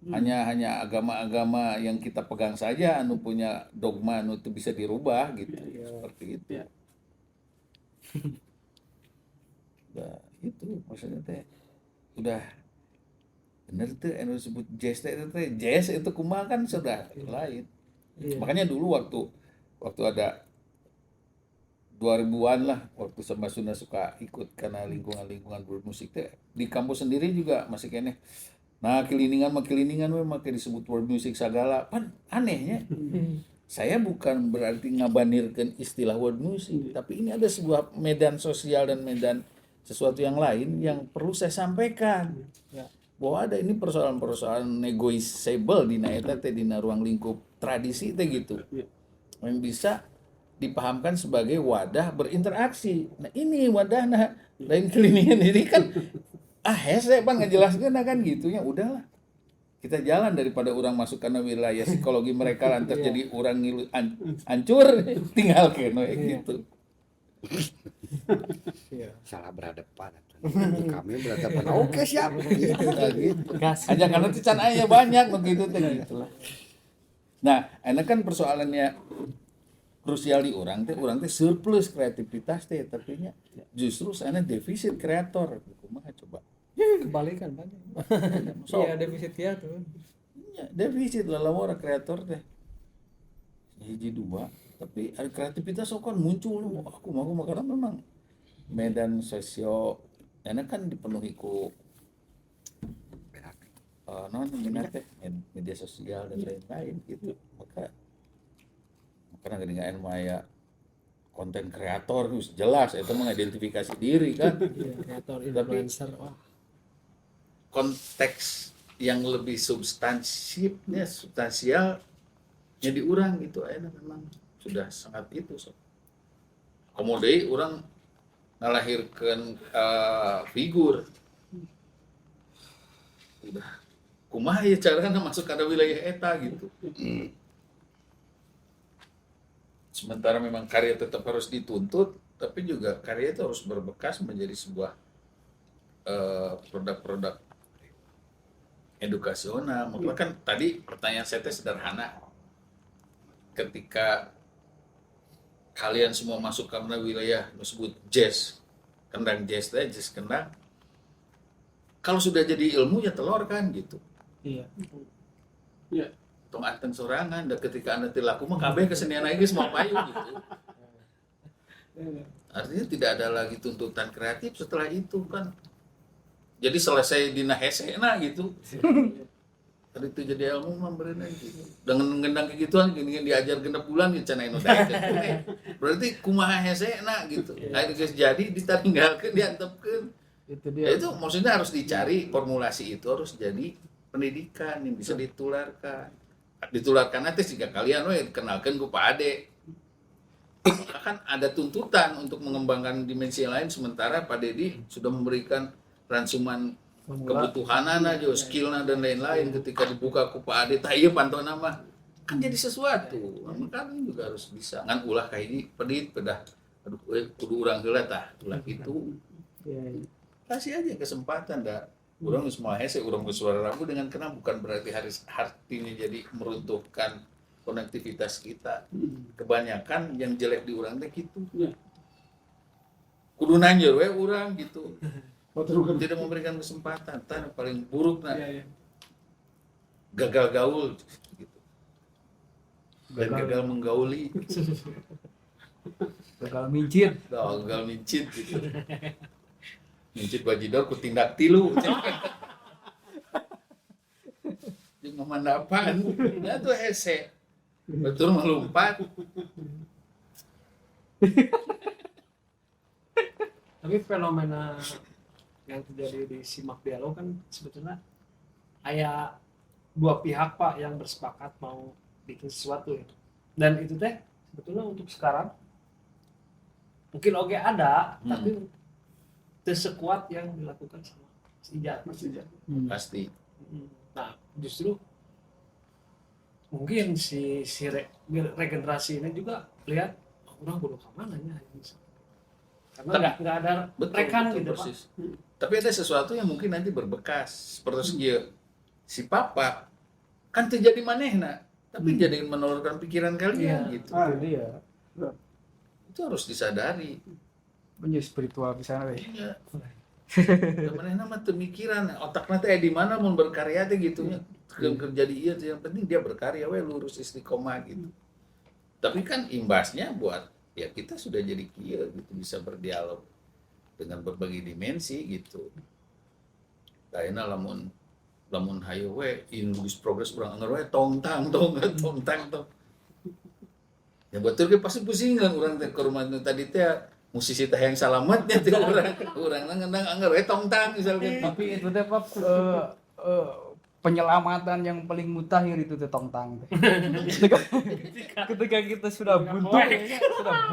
Hanya agama-agama yang kita pegang saja anu punya dogma anu itu bisa dirubah gitu. Seperti itu. Nah, itu maksudnya teh udah bener tuh anu disebut jazz teh jazz itu kumaha kan sudah lain. Makanya dulu waktu ada 2000-an lah, waktu sama Sunda suka ikut karena lingkungan bermusik teh di kampus sendiri juga masih kene Nah, keliningan we make disebut world music segala. Pan anehnya. Saya bukan berarti ngabanirkan istilah world music, tapi ini ada sebuah medan sosial dan medan sesuatu yang lain yang perlu saya sampaikan. Bahwa ada ini persoalan-persoalan negotiable di eta teh dina ruang lingkup tradisi teh gitu. Yang bisa dipahamkan sebagai wadah berinteraksi. Nah, ini wadahnya lain keliningan ini kan hese pan ngejelaskeun kan gitunya udahlah. Kita jalan daripada orang masuk karena wilayah psikologi mereka lantas jadi orang ngilu hancur tinggalkeun we gitu. Salah berhadapan. Kami berhadapan. Oke, siap. Gitu. Aja karena itu can aya banyak begitu teh gitu lah. Nah, enak kan persoalannya krusial di orang teh surplus kreativitas teh tapi nya justru sana defisit kreator. Kumaha coba? Kebalikan banyak. So, Iya, defisit ya tuh. ya, defisit lah orang kreator teh. Hiji dua, tapi ada kreativitas kan muncul. Aku karena memang medan sosio enak kan dipenuhi ku media sosial dan lain-lain gitu. Maka dengan maya konten kreator itu jelas itu mengidentifikasi diri kan. Kreator influencer. Wah. Konteks yang lebih substansialnya di urang gitu memang sudah sangat itu kemudian orang ngalahirkan figur udah kumaha ya caranya masuk ke wilayah eta gitu. Sementara memang karya tetap harus dituntut tapi juga karya itu harus berbekas menjadi sebuah produk-produk edukasional. Makanya kan tadi pertanyaan saya sederhana. Ketika kalian semua masuk ke wilayah disebut jazz, kendang jazz kendang. Kalau sudah jadi ilmu ya telur kan gitu. Iya. Ya. Tong anteng sorangan dan ketika Anda tilaku mah kabeh kesenian lagi semua payu gitu. Artinya tidak ada lagi tuntutan kreatif setelah itu kan. Jadi selesai dina hesena gitu. Tadi itu jadi ilmu mah berenang gitu. Dengan ngendang kegituan gini diajar genep bulan gitu cenah anu daek. Berarti kumaha hesena gitu. Akhirnya geus jadi ditinggalkeun diantepkeun. Itu Ya dia. itu maksudnya harus dicari formulasi itu harus jadi pendidikan yang bisa ditularkan. Ditularkan nanti jika kalian kenalkan ku Pak Ade. Maka kan ada tuntutan untuk mengembangkan dimensi lain sementara Pak Dedi sudah memberikan rangsuman kebutuhanan aja, skillnya dan lain-lain ketika dibuka ku Pak Ade, tak iya pantau nama kan jadi sesuatu. Maka kan juga harus bisa ngan ulah kayak ini pedit pedah, aduh, kudu urang heula tah, ulah itu. Kasih aja kesempatan dah. Urang semua hese, urang bersuara ragu dengan kenal bukan berarti harus artinya jadi meruntuhkan konektivitas kita. Kebanyakan yang jelek di urang teh gitu. Kudu nanjeur we urang gitu. Tidak memberikan kesempatan, tan paling buruk gagal gaul gitu. Dan gagal menggauli. Gagal mincit. Gagal mincit gitu. Mincit bajidor ku tindak tilu. Jeung memandapan. Ya tuh hese. Betul melompat. Tapi fenomena yang terjadi di Simak Dialog kan sebetulnya ada dua pihak Pak yang bersepakat mau bikin sesuatu ya. Dan itu teh sebetulnya untuk sekarang mungkin oke ada, tapi tersekuat yang dilakukan sama Mas Ijat. Pasti. Nah, justru mungkin si regenerasi ini juga lihat orang bodoh kemana nya karena nggak ada rekan gitu persis. Pak. Tapi ada sesuatu yang mungkin nanti berbekas seperti si papa kan terjadi manehna tapi jadi menelurkan pikiran kalian gitu. Iya. Itu harus disadari. Menjadi spiritual misalnya. Iya. Manehna mah pemikiran otakna teh di mana mun berkarya teh gitu nya. Kerja di ieu yang penting dia berkarya we lurus istiqomah gitu. Tapi kan imbasnya buat ya kita sudah jadi kieu gitu bisa berdialog dengan berbagai dimensi gitu. Lainnya lamun lamun hayo we Indus progres urang anger we tong tang tong. Ya betul ge pasti pusingan urang teh ke rumah tadi teh musisi teh yang salametnya teh urang ngendang anger we tong tang misalkan. Tapi itu teh Pak penyelamatan yang paling mutakhir itu teh tong tang teh. Ketika kita sudah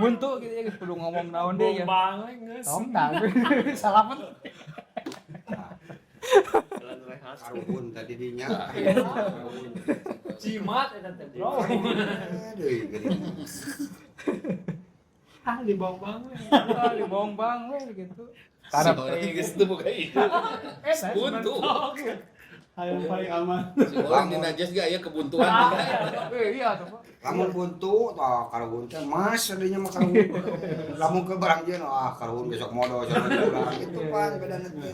buntu gitu ya kudu ngomong naon deh ya. Bombang geus. Tong tang. Salamet. Jalan rehat. Karuhun tadi dinya. Cimat eta teh, Bro. Aduh, gede. Ah, di bombang we. Di bombang we gitu. Karena orang geus teu boga itu. Buntu. Yang paling aman. Si orang di najas ge aya kebuntuan. Iya tuh Pak. Lamun buntu, karuhun teh mas tadinya mah karuhun. Lamun ke barang jeun karuhun besok modo sama pulang gitu Pak beda nanti.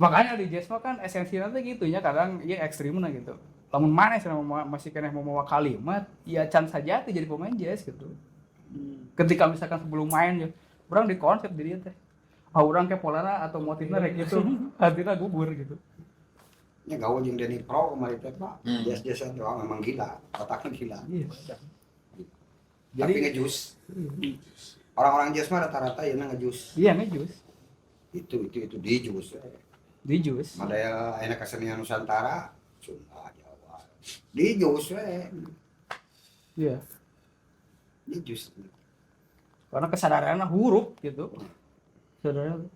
Makanya di jazz mah kan esensinya tuh gitu ya, kadang ya ekstrimna gitu. Lamun maneh masih keneh mau kalimat, ya can saja tuh jadi pemain jazz gitu. Ketika misalkan sebelum main ya, orang di konsep diri teh. Orang ke polana atau motifnya kayak gitu, hatinya gugur gitu. Nya gaul jeung Denny Pro kemarin teh Pak. Jazz-jazzan doang memang gila, otaknya gila. Iya. Tapi ngejus. Orang-orang jazz mah rata-rata ya ngejus. Iya ngejus. Itu di jus. Di jus. Madaya enak kesenian Nusantara, Sunda, Jawa. Di jus we. Iya. Di jus. Karena kesadarannya huruf gitu. Kesadaran.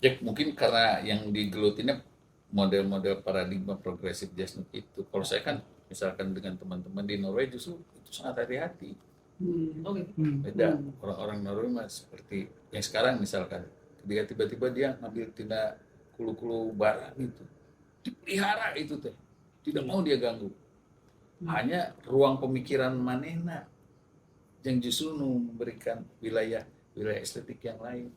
Ya mungkin karena yang digelutinnya model-model paradigma progresif jazz itu. Kalau saya kan misalkan dengan teman-teman di Norway justru itu sangat hati-hati. Oh gitu. Beda orang-orang Norway mah seperti yang sekarang misalkan ketika tiba-tiba dia ngambil tina kulu-kulu bara gitu, dipelihara itu teh, tidak mau dia ganggu. Hanya ruang pemikiran manehna yang justru memberikan wilayah estetik yang lain.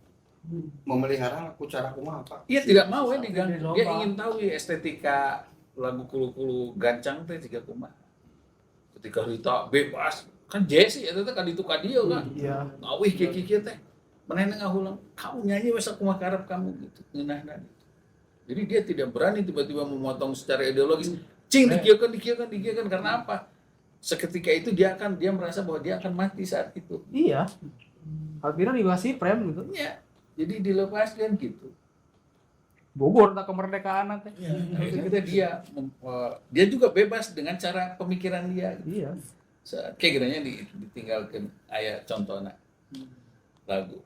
Memelihara aku cara kumaha Pak? Iya tidak mau ya diganggu. Lomba. Dia ingin tahu ya estetika lagu kulu-kulu gancang teh tiga kumaha. Ketika Rita bebas kan Jesse eta teh ka ditu ka dieu kan. Iya. Ngawih kieu teh. Manehna ngahulang, kamu nyanyi wes kumaha karep kamu gitu. Ngeunahna gitu. Jadi dia tidak berani tiba-tiba memotong secara ideologis. Cing dikieun karena apa? Seketika itu dia merasa bahwa dia akan mati saat itu. Iya. Akhirnya dikasih frame gitu. Iya. Jadi dilepaskan gitu. Bogor tak kemerdekaan teh. Akhirnya dia juga bebas dengan cara pemikiran dia. Iya. Kayak kiranya ditinggalkan aya contohnya lagu.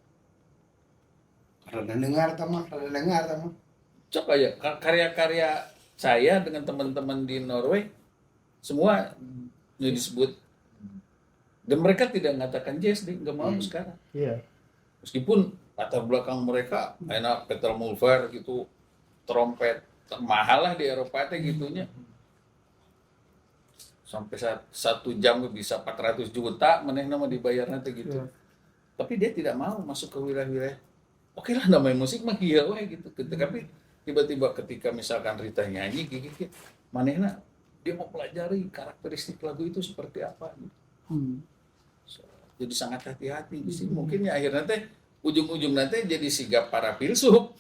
Kalau dengar mah. Coba ya karya-karya saya dengan teman-teman di Norway semua disebut dan mereka tidak mengatakan jazz nggak mau sekarang. Iya. Meskipun latar belakang mereka enak Peter Mulver gitu trompet termahal lah di Eropa teh gitunya. Sampai 1 jam bisa 400 juta manehna mah dibayarna teh gitu. Iya. Tapi dia tidak mau masuk ke wilayah-wilayah. Oke lah namanya musik mah kieu we gitu. Tapi tiba-tiba ketika misalkan Rita nyanyi gitu, manehna dia mau pelajari karakteristik lagu itu seperti apa gitu. Jadi sangat hati-hati di sini. Mungkin ya akhirnya teh ujung-ujung nanti jadi sigap para filsuf.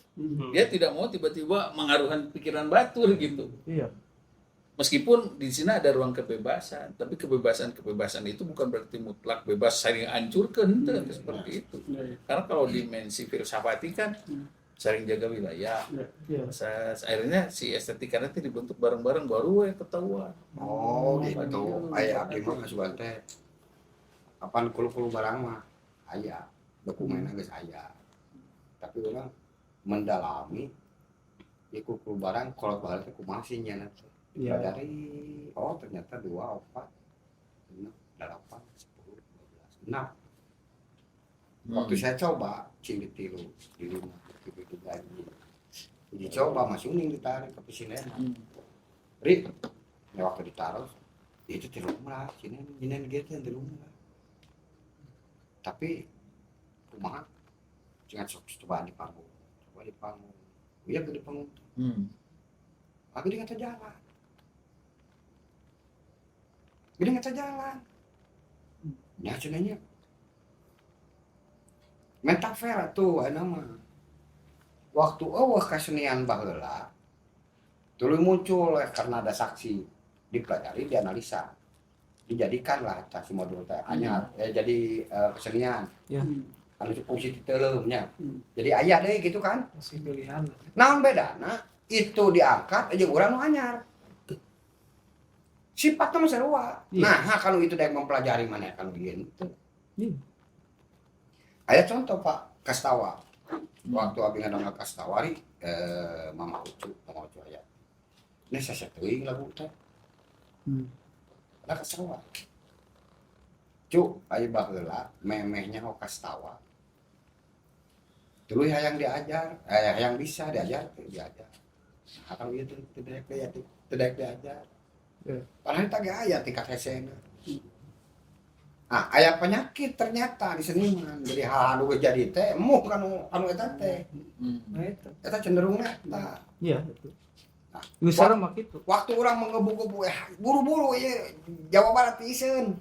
Dia tidak mau tiba-tiba mengaruhkan pikiran batur gitu. Iya. Meskipun di sini ada ruang kebebasan, tapi kebebasan itu bukan berarti mutlak bebas saling hancurkan seperti itu. Karena kalau dimensi filsafati kan saling jaga wilayah. Iya. Akhirnya si estetika nanti dibentuk bareng-bareng baru ketahuan. Oh gitu. Aya abdi mah kasugan teh. Kapan kulu-kulu barang mah aya. Dokumennya geus aya. Tapi orang mendalami iku kulu barang kolot balik teh kumaha sih nya nanti. Iya. Dari ternyata 2, 4, 6, 8, 10, 12, 6. Waktu saya coba cing ditilu di rumah gitu gaji. Jadi coba Mas Uning ditarik ke Pesilena. Ri, ya waktu ditaruh itu di rumah, jinen gitu di rumah. Tapi rumah jangan coba di panggung. Iya ke di panggung. Aku di kata jalan. Gede ngaca jalan. Ya cenanya. Metaver tuh nama. Waktu eueuh kasenian baheula. Tuluy muncul karena ada saksi, dipelajari, dianalisa, dijadikanlah si modul teh anyar jadi kesenian. Ya. Anu fungsi titeleumnya. Jadi aya deui gitu kan. Masih pilihan. Naon bedana itu diangkat aja urang nu anyar. Sifatnya mah sarua. Iya. Nah, kalau itu daek mempelajari mana kan bieu teu. Iya. Aya contoh Pak Kastawa. Waktu abi ngadang Kastawari Mama Ucu aya. Ini saya teuing lagu teh. Ada Kastawa. Cuk, aya baheula memehnya ho Kastawa. Dulu hayang diajar, hayang bisa diajar. Nah, kalau itu tidak diajar. Padahal tak aya tingkat hesena. Ah, aya penyakit ternyata di seniman. Jadi hal anu jadi teh emuh anu eta teh. Nah itu. Eta cenderungna eta. Iya, betul. Nah, Usaha mah gitu. waktu orang mengebu-gebu buru-buru ieu Jawa Barat iseun.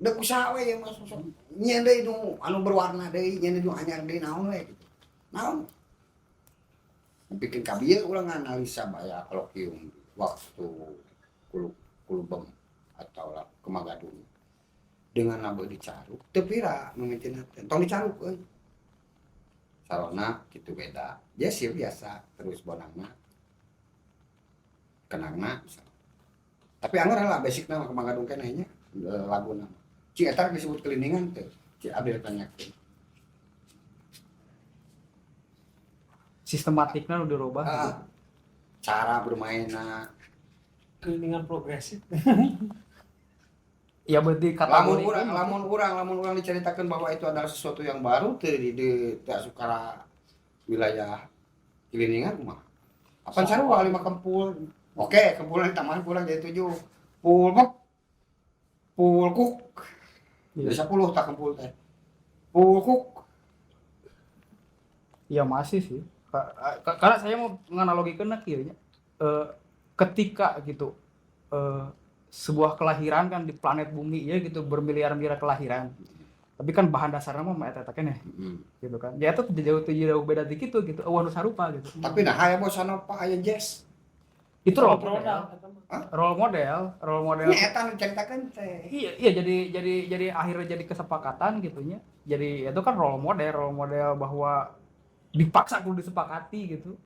Deuk usaha we masuk. Nyen deui nu anu berwarna deui, nyen nu anyar deui naon we gitu. Naon? Bikin kabieu urang analisa baya kolokium waktu kulubeng atau Kemagadung. Dengan nabe dicaruk, teu pira mimitina teh. Tong dicaruk euy. Sarona kitu beda. Jesir biasa terus bonangna. Kenangna. Tapi anggar lah basicna mah Kemagadung keneh nya laguna. Cing eta disebut keliningan teh. Ci abdi tanyakeun. Sistematiknya udah dirubah. Cara bermainna Keliningan progresif. Ya berarti lamun kategori urang diceritakan bahwa itu adalah sesuatu yang baru teu di Sukara wilayah Kiliningan mah. Apaan sarua 5 kempul. Oke, kempulan tambahan kurang jadi 7. Pulkuk. Jadi 10 tak kempul teh. Pulkuk. ya masih sih. Karena saya mau menganalogikan kieu nya. Ketika gitu sebuah kelahiran kan di planet bumi ya gitu bermiliar-miliar kelahiran. Tapi kan bahan dasarnya mah eta keneh gitu kan. Ya itu jauh beda dikit tuh gitu. Eueuh nu sarupa gitu. Tapi nah aya bosan apa aya jazz. Itu Kalau role model. produk Role model. Nya eta nu ceritakeun teh. Iya jadi akhirnya jadi kesepakatan gitunya. Jadi itu kan role model bahwa dipaksa kudu disepakati gitu.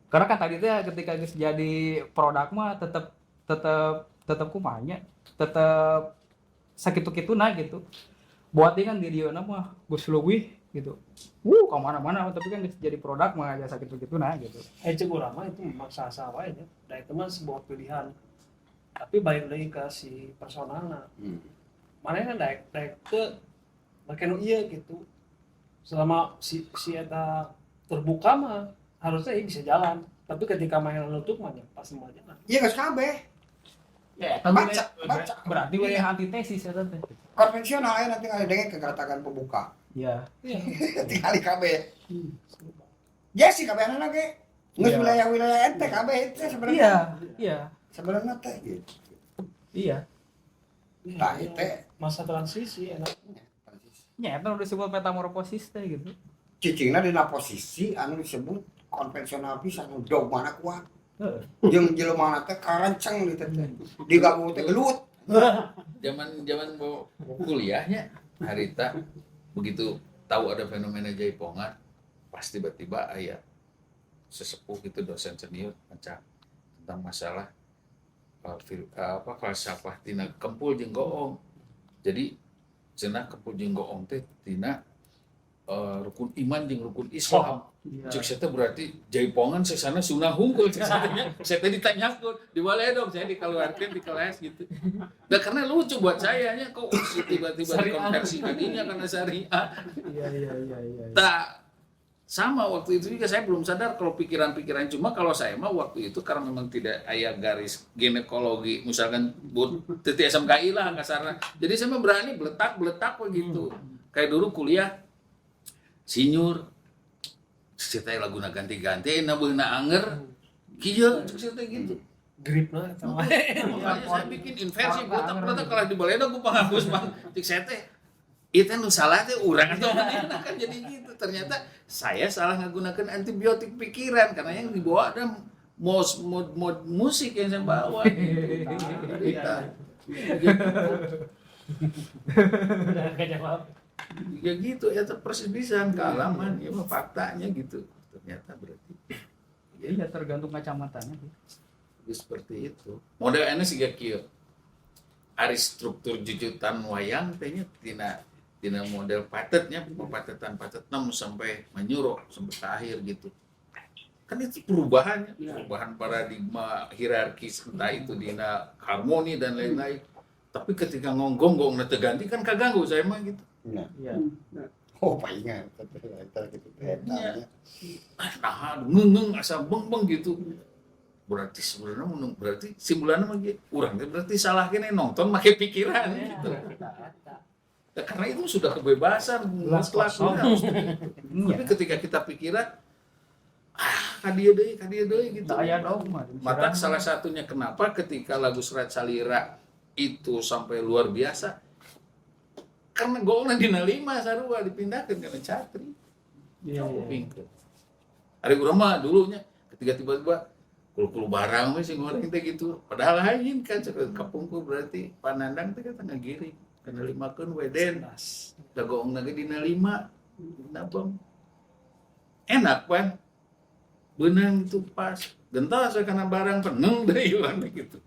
Karena kan tadi teh ketika geus jadi produk mah tetep kumanya, tetep sakitu-kituna gitu. Buat kan di dieu mah geus leuwih gitu. Ka mana-mana tapi kan geus jadi produk mah aja sakitu-kituna gitu. cek urang mah itu maksa wae nya. Da itu mah sebuah pilihan. Tapi balik lagi ke si personalna. Manehna daek teu make nu ieu gitu. Selama si eta terbuka mah harusnya bisa jalan. Tapi ketika main nutup mah pasti mah jalan. Iya geus kabeh. Ya, Baca. berarti we antitesis eta teh. Konvensional aya nanti ngadenge kegertakan pembuka. Iya. Tinggali kabeh. Jesi kabeh anak ge. Geus Iya. wilayah-wilayah ente kabeh teh sebenarnya. Iya. Sebenarnya teh gitu. Iya. Tah teh Masa transisi enaknya. Ya, itu udah disebut metamorfosis teh gitu. cicingna dina posisi anu disebut konvensional pisan nu dogmana kuat. Heeh. Jeung jelema teh karanceng di teh. Digabung teh gelut. Zaman mau kuliahnya harita begitu tahu ada fenomena jaipongan pasti tiba-tiba aya sesepuh itu dosen senior macam tentang masalah falsafah tina kempul jeung goong. Jadi cenah kempul jeung goong teh tina rukun iman jeung rukun Islam. Cek saya berarti jaipongan sesana sunah hungkul cek saya. Saya tadi ditanyakan, diwaleh dong saya dikeluarkan di kelas gitu. Nah karena lucu buat saya nya kok tiba-tiba dikonversi kakinya karena syariah. Iya. Tak sama waktu itu juga saya belum sadar kalau pikiran-pikiran cuma kalau saya mah waktu itu karena memang tidak aya garis ginekologi misalkan teti SMKI lah kasarna. Jadi saya mah berani beletak begitu. Kayak dulu kuliah sinyur cerita laguna ganti-ganti beuna anger kieu cerita gitu. Gripna eta mah. Makanya saya bikin inversi betak kalau di baleda ku panghapus Bang. Cik saya teh itu nu salah teh urang atau mana kan jadi gitu. Ternyata saya salah menggunakan antibiotik pikiran karena yang dibawa ada mod musik yang saya bawa. Kita. Gak jawab. Ya gitu, ya persis bisa kealaman, ya mah faktanya gitu. Ternyata berarti. Iya tergantung kacamatanya. Ya, seperti itu. Model ini sih gak kieu. Ari struktur jujutan wayang tehnya tina model patetnya, patetan sampai menyuruh sampai ke akhir gitu. Kan itu perubahan paradigma hierarkis, entah itu dina harmoni dan lain-lain. Tapi ketika ngonggong nanti ganti kan kaganggu saya mah gitu. Nah, Iya. oh palingan eta gitu Iya. eta. Nah, ngeng asa beng gitu. Berarti sebenarnya berarti simpulannya mah gitu. Urang teh berarti salah kene nonton make pikiran gitu. Ya, karena itu sudah kebebasan mutlak. Tapi ketika kita pikiran kadia deui gitu. Tak aya dogma. Maka salah satunya kenapa ketika lagu Serat Salira itu sampai luar biasa, karena golna dina 5 sarua dipindahkan ke Catri. Iya. Pingkeun. Ari urang mah dulunya ketika tiba-tiba kulu barang we sing goreng teh gitu. Padahal hayin kan kapungku berarti panandang teh kata ngagiring. Kana 5keun we den. Dagoongna ge dina 5. Nabang. Enak pan. Beunang itu pas. Gentos we kana barang peneng deui urang teh gitu.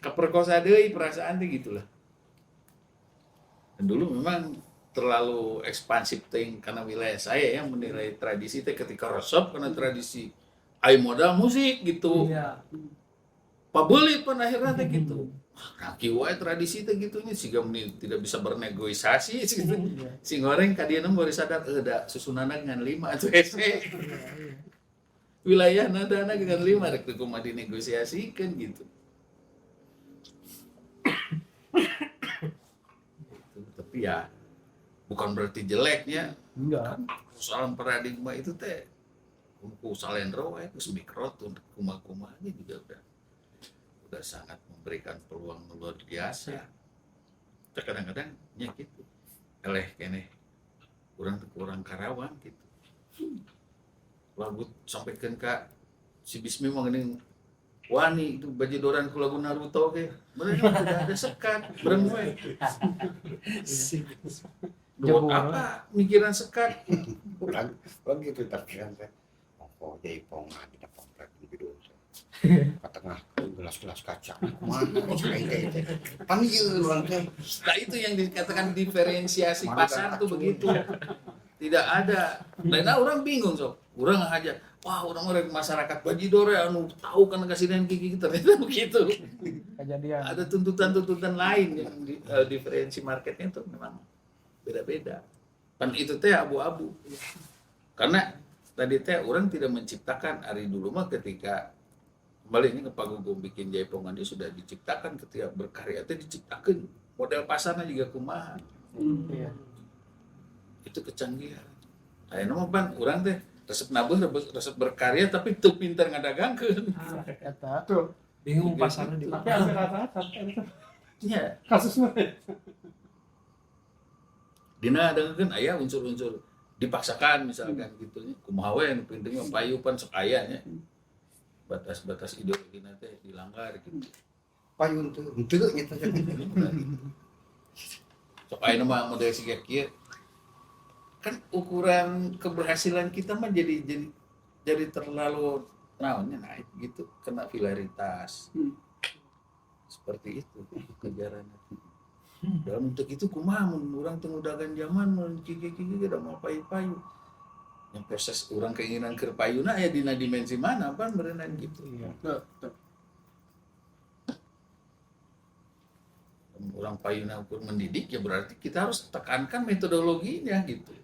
Keperkosa deui perasaan teh gitulah. Dan dulu memang terlalu ekspansif ting karena wilayah saya yang menilai tradisi teh ketika resep karena tradisi ai modal musik gitu. Iya. Pabelit pan akhirnya teh gitu. Raki wae tradisi teh gitu nya siga tidak bisa bernegosiasi gitu. Si goreng ka dieu baru sadar da susunana dengan 5 atuh hese. Wilayah nadana dengan 5 rek teu kumaha dinegosiasikeun gitu. Tapi ya bukan berarti jeleknya. Enggak. Persoalan paradigma itu teh ku salendro wae geus mikrot untuk kumaha-kumaha juga udah sangat memberikan peluang luar biasa. Kadang-kadang nya gitu. Eleh keneh kurang Karawang gitu. Lagu sampaikan ka si Bismi mah geuning wani itu bajedoran ku lagu Naruto ge. Bener tidak ada sekat, bereng we. Buat apa mikiran sekat? Urang gitu tapian teh. Oh jaipong adi da pomprek di bidung. Katengah gelas-gelas kaca. Mana teh. Panggil urang teh. Nah itu yang dikatakan diferensiasi pasar tuh begitu. Tidak ada. Nah orang bingung sob. Orang aja, wah orang masyarakat Bajidor anu tahu kan kasihan gigi ternyata begitu. Kejadian. Ada tuntutan-tuntutan lain yang diferensi marketnya itu memang beda-beda. Dan itu teh abu-abu. Karena tadi teh orang tidak menciptakan hari dulu mah ketika kembali ke Pagugum bikin jaipongan dia sudah diciptakan ketika berkarya teh diciptakan model pasarnya juga kumaha. Iya. Itu kecanggihan. Ayeuna mah ban urang teh resep nabuh resep berkarya tapi teu pinter ngadagangkeun. Eta. Tuh, bingung pasarnya di Tapi mana. sampai rata-rata Iya, kasusnya. dina dengkeun aya unsur-unsur dipaksakan misalkan gitu nya. Kumaha we nu penting mah payu pan sok aya nya. Batas-batas ideologina teh dilanggar gitu. Payun teu henteu nya teh. Sok aya mah model siga kieu. Kan ukuran keberhasilan kita mah jadi terlalu naonnya naik gitu kena viralitas. Seperti itu kejarannya. Dalam untuk itu kumaha mun urang teu ngudagan zaman mun kiki-kiki da mau payu-payu. Yang proses urang keinginan keur payuna aya dina dimensi mana pan berenang gitu. Iya. Orang payuna ukur mendidik ya berarti kita harus tekankan metodologinya gitu.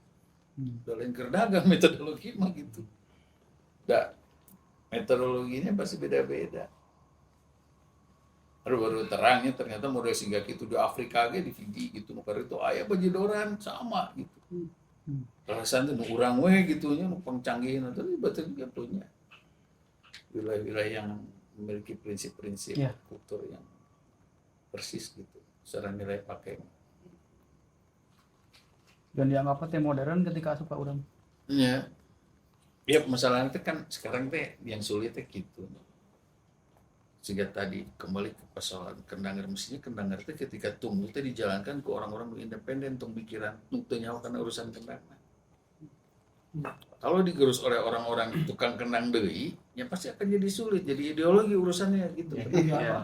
Dalam kerdagang metodologi mah gitu. Metodologinya pasti beda-beda. Baru terangnya ternyata model singgah gitu di Afrika ge di Fiji gitu nuker itu aya bajedoran sama gitu. Perasaan tuh urang we gitunya nu pangcanggihin itu betul juga punya wilayah-wilayah yang memiliki prinsip-prinsip kultur yang persis gitu secara nilai pakai. Dan dianggap teh modern ketika asup ka urang. Iya. Ya masalahnya itu kan sekarang teh yang sulit teh gitu. Sehingga tadi kembali ke persoalan kendangar, mestinya kendangar itu ketika tumbuh itu dijalankan ke orang-orang yang independen tong pikiran untuk nyawa karena urusan kendangan. Kalau digerus oleh orang-orang tukang kendang deui, ya pasti akan jadi sulit, jadi ideologi urusannya gitu. Iya.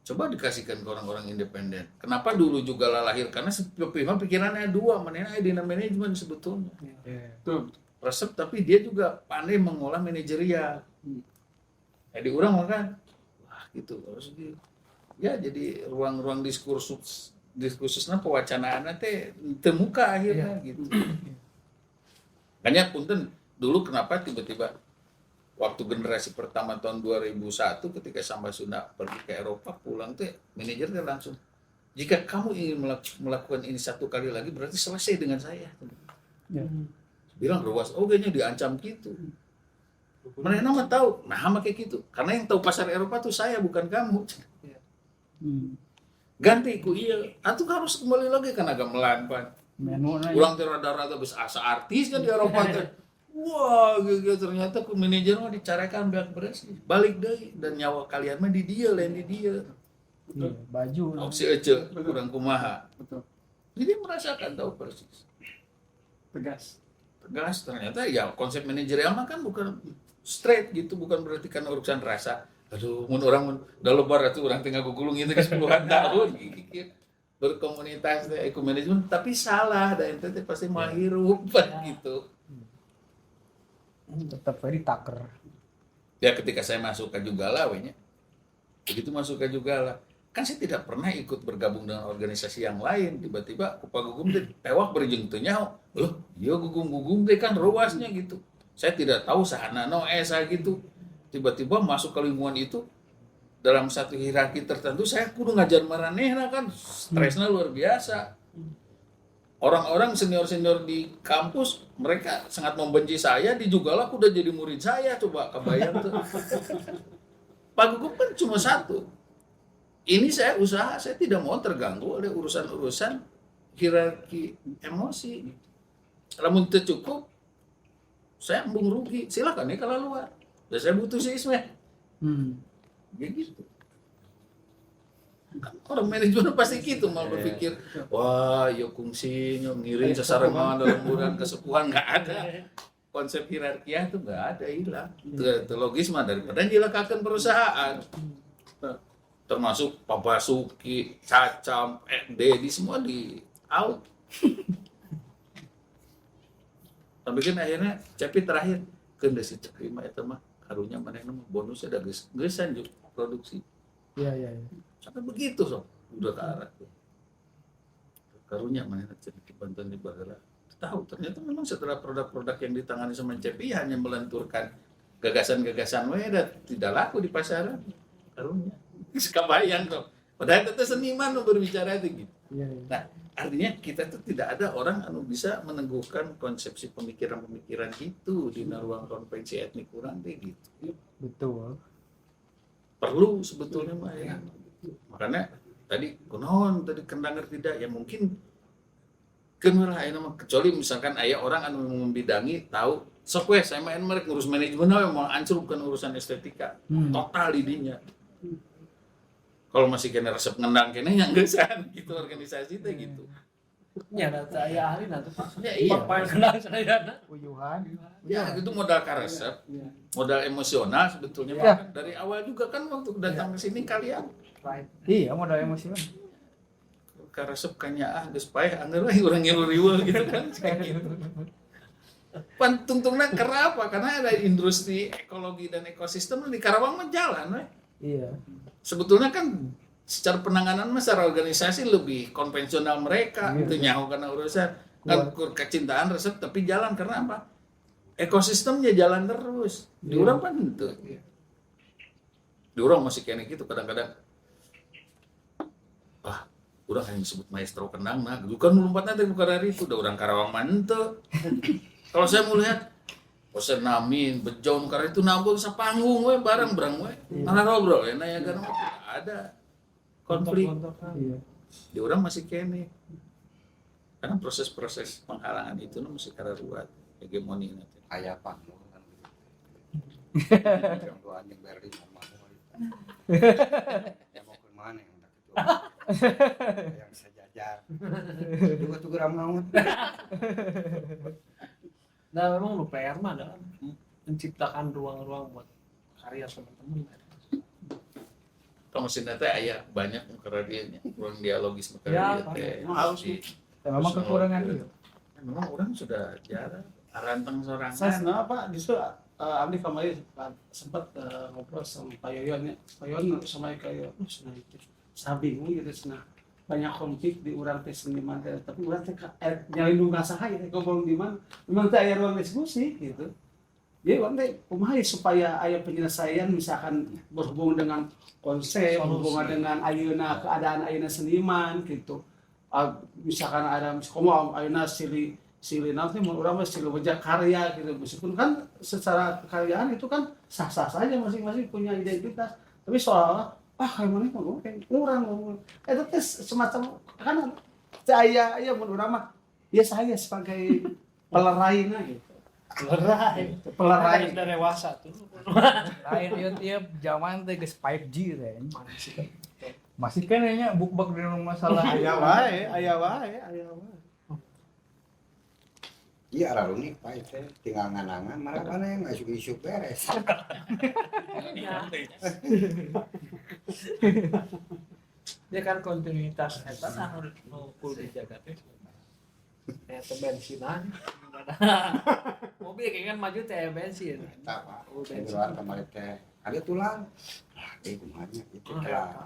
Coba dikasihkan ke orang-orang independen. Kenapa dulu juga lah lahir? Karena pikirannya dua, mana dina manajemen sebetulnya. Tuh. Resep, tapi dia juga pandai mengolah manajerial. Jadi orang makan, wah gitu. Harus ya jadi ruang-ruang diskursusnya pewacanaan teh temuka akhirnya gitu. Banyak punten dulu kenapa tiba-tiba waktu generasi pertama tahun 2001 ketika Samba Sunda pergi ke Eropa pulang tuh manajer kan langsung, jika kamu ingin melakukan ini satu kali lagi berarti selesai dengan saya. Ya. Bilang ruas nya diancam gitu. Mereka nama tahu, nah sama kayak gitu. Karena yang tahu pasar Eropa tuh saya bukan kamu. Ganti ku iya, atuh harus kembali lagi kan agak melampan. Menu na Ulang teh rada-rada geus asa artisnya di Eropa teh. Wah, gitu ternyata ku manajer mah dicarekan beak beres. Balik deui dan nyawa kalian mah di dia lain di dia. iya, baju. Oh, si Ece kurang kumaha. Betul. Jadi merasakan tahu persis. Tegas. Tegas ternyata ya konsep manajerial mah kan bukan straight gitu, bukan berarti kan urusan rasa. Aduh, mun orang udah lebar atuh urang teh ngagugulung itu ke 10-an tahun berkomunitas manajemen tapi salah dan itu pasti mah hirup gitu. Tetap very taker. Ya ketika saya masuk ke Jugala we nya. Begitu masuk ke Jugala, kan saya tidak pernah ikut bergabung dengan organisasi yang lain. Tiba-tiba Kupa Gugum teh tewak berjeng teu nyaho. Loh, ieu gugum-gugum teh kan ruasnya gitu. Saya tidak tahu sahana esa gitu. Tiba-tiba masuk ke lingkungan itu dalam satu hierarki tertentu saya kudu ngajar maranehna kan stresnya luar biasa. Orang-orang senior-senior di kampus mereka sangat membenci saya, di Jugala aku udah jadi murid saya, coba kebayang tuh. Pak Gugum kan cuma satu. Ini saya usaha, saya tidak mau terganggu oleh urusan-urusan hierarki emosi. Lamun teu cukup, saya embung rugi. Silakan ya kalau luar. Dan saya butuh si Ismail. Ya gitu. Kan orang manajemen pasti gitu mau berpikir, wah ya kungsinya ngiring sasarengan dalam bulan kesepuhan nggak ada. Konsep hierarkiah itu nggak ada, hilang. Itu logis mah daripada nyilakakan perusahaan. Termasuk Pak Basuki, Cacam, Dedi semua di out. Tapi kan akhirnya Cepi terakhir kan desi Cepi mah eta mah karunya mana yang bonusnya udah gesan juga produksi. Iya. Sampai begitu sob, udah ke arah tuh. Karunya mana Cepi bantuan di Bagara. Tahu ternyata memang setelah produk-produk yang ditangani sama Cepi hanya melenturkan gagasan-gagasan dan tidak laku di pasaran. Karunya. Kebayang dong. Padahal itu seniman berbicara itu gitu. Iya. Nah, artinya kita tuh tidak ada orang anu bisa meneguhkan konsepsi pemikiran-pemikiran itu di ruang konvensi etnik kurang deh gitu. Betul. Perlu sebetulnya mah ya. Makanya tadi kunaon tadi kendangar tidak ya mungkin kenurah aya mah kecuali misalkan aya orang anu membidangi tahu sok we saya main merek ngurus manajemen mau ancurkan urusan estetika total di dinya. Kalau masih kena resep ngendang kene yang geusan gitu organisasi teh gitu. Ya data saya ahli nanti Pak. Ya iya. Bapak yang kenal saya. Uyuhan. Ya itu modal karesep, modal emosional sebetulnya. Ya. Dari awal juga kan waktu datang ke sini kalian Right. Iya, modal emosi kan. karesep kanya geus paeh anggar we urang ngilu-riweuh gitu kan kayak gitu. Pantuntungna kenapa? Karena ada industri ekologi dan ekosistem di Karawang mah jalan we. Iya. Sebetulnya kan secara penanganan mah secara organisasi lebih konvensional mereka itu nyaho karena urusan kan kecintaan resep tapi jalan karena apa? Ekosistemnya jalan terus. Di urang kan itu. Di urang masih kene gitu kadang-kadang. Urang hanya disebut maestro kendang nah, bukan melompat nanti bukan dari itu udah orang Karawang mantep. Kalau saya mau lihat Posen namin, bejaun karena itu nabung sa panggung we bareng-bareng we. Karena bro, ya nanya kan ada konflik. Iya. Di orang masih kene. Karena proses-proses penghalangan itu masih kararuat hegemoni nanti. aya panggung kan gitu. Yang doa anjing Berlin mah ya mau ke mana yang tak itu yang sejajar juga tuh geram naon. Nah memang lu PR mah adalah menciptakan ruang-ruang buat karya teman-teman. Tong mesin teh aya banyak karya ruang dialogis Ya, karya teh. harus. Ya, memang kekurangan itu. Memang orang sudah jarang aranteng Saya sorangan. senang Pak, justru Abdi kemarin sempat ngobrol sama Pak Yoyon ya. Pak Yoyon sama kayak sudah itu sabing gitu senang banyak konflik di urang teh seniman teh, tapi urang teh nyalindung saha ya ngomong di mana memang teh aya ruang diskusi gitu. Jadi urang teh kumaha supaya aya penyelesaian misalkan berhubung dengan konsep, berhubungan dengan ayeuna keadaan ayeuna seniman gitu. Misalkan ada komo ayeuna silih nanti mun urang mah silih wajah karya gitu. Meskipun kan secara kekaryaan itu kan sah-sah saja masing-masing punya identitas. Tapi soalnya kayak mana ngomong kayak urang ngomong. Itu teh semacam kan saya mun urang mah ya saya sebagai pelerainya gitu. Pelerai. Udah dewasa tuh. Lain ieu zaman teh geus 5G teh. Masih kan nya bukbak di masalah Aya wae. Iya arah unik Pak itu tinggal nganangan malah mana yang isu-isu beres. Dia kan kontinuitas eta nah harus kudu dijaga teh. Eta bensinan. Mobil kayak kan maju teh bensin. Eta Pak. Di luar kemarin teh ada tulang. Kumaha itu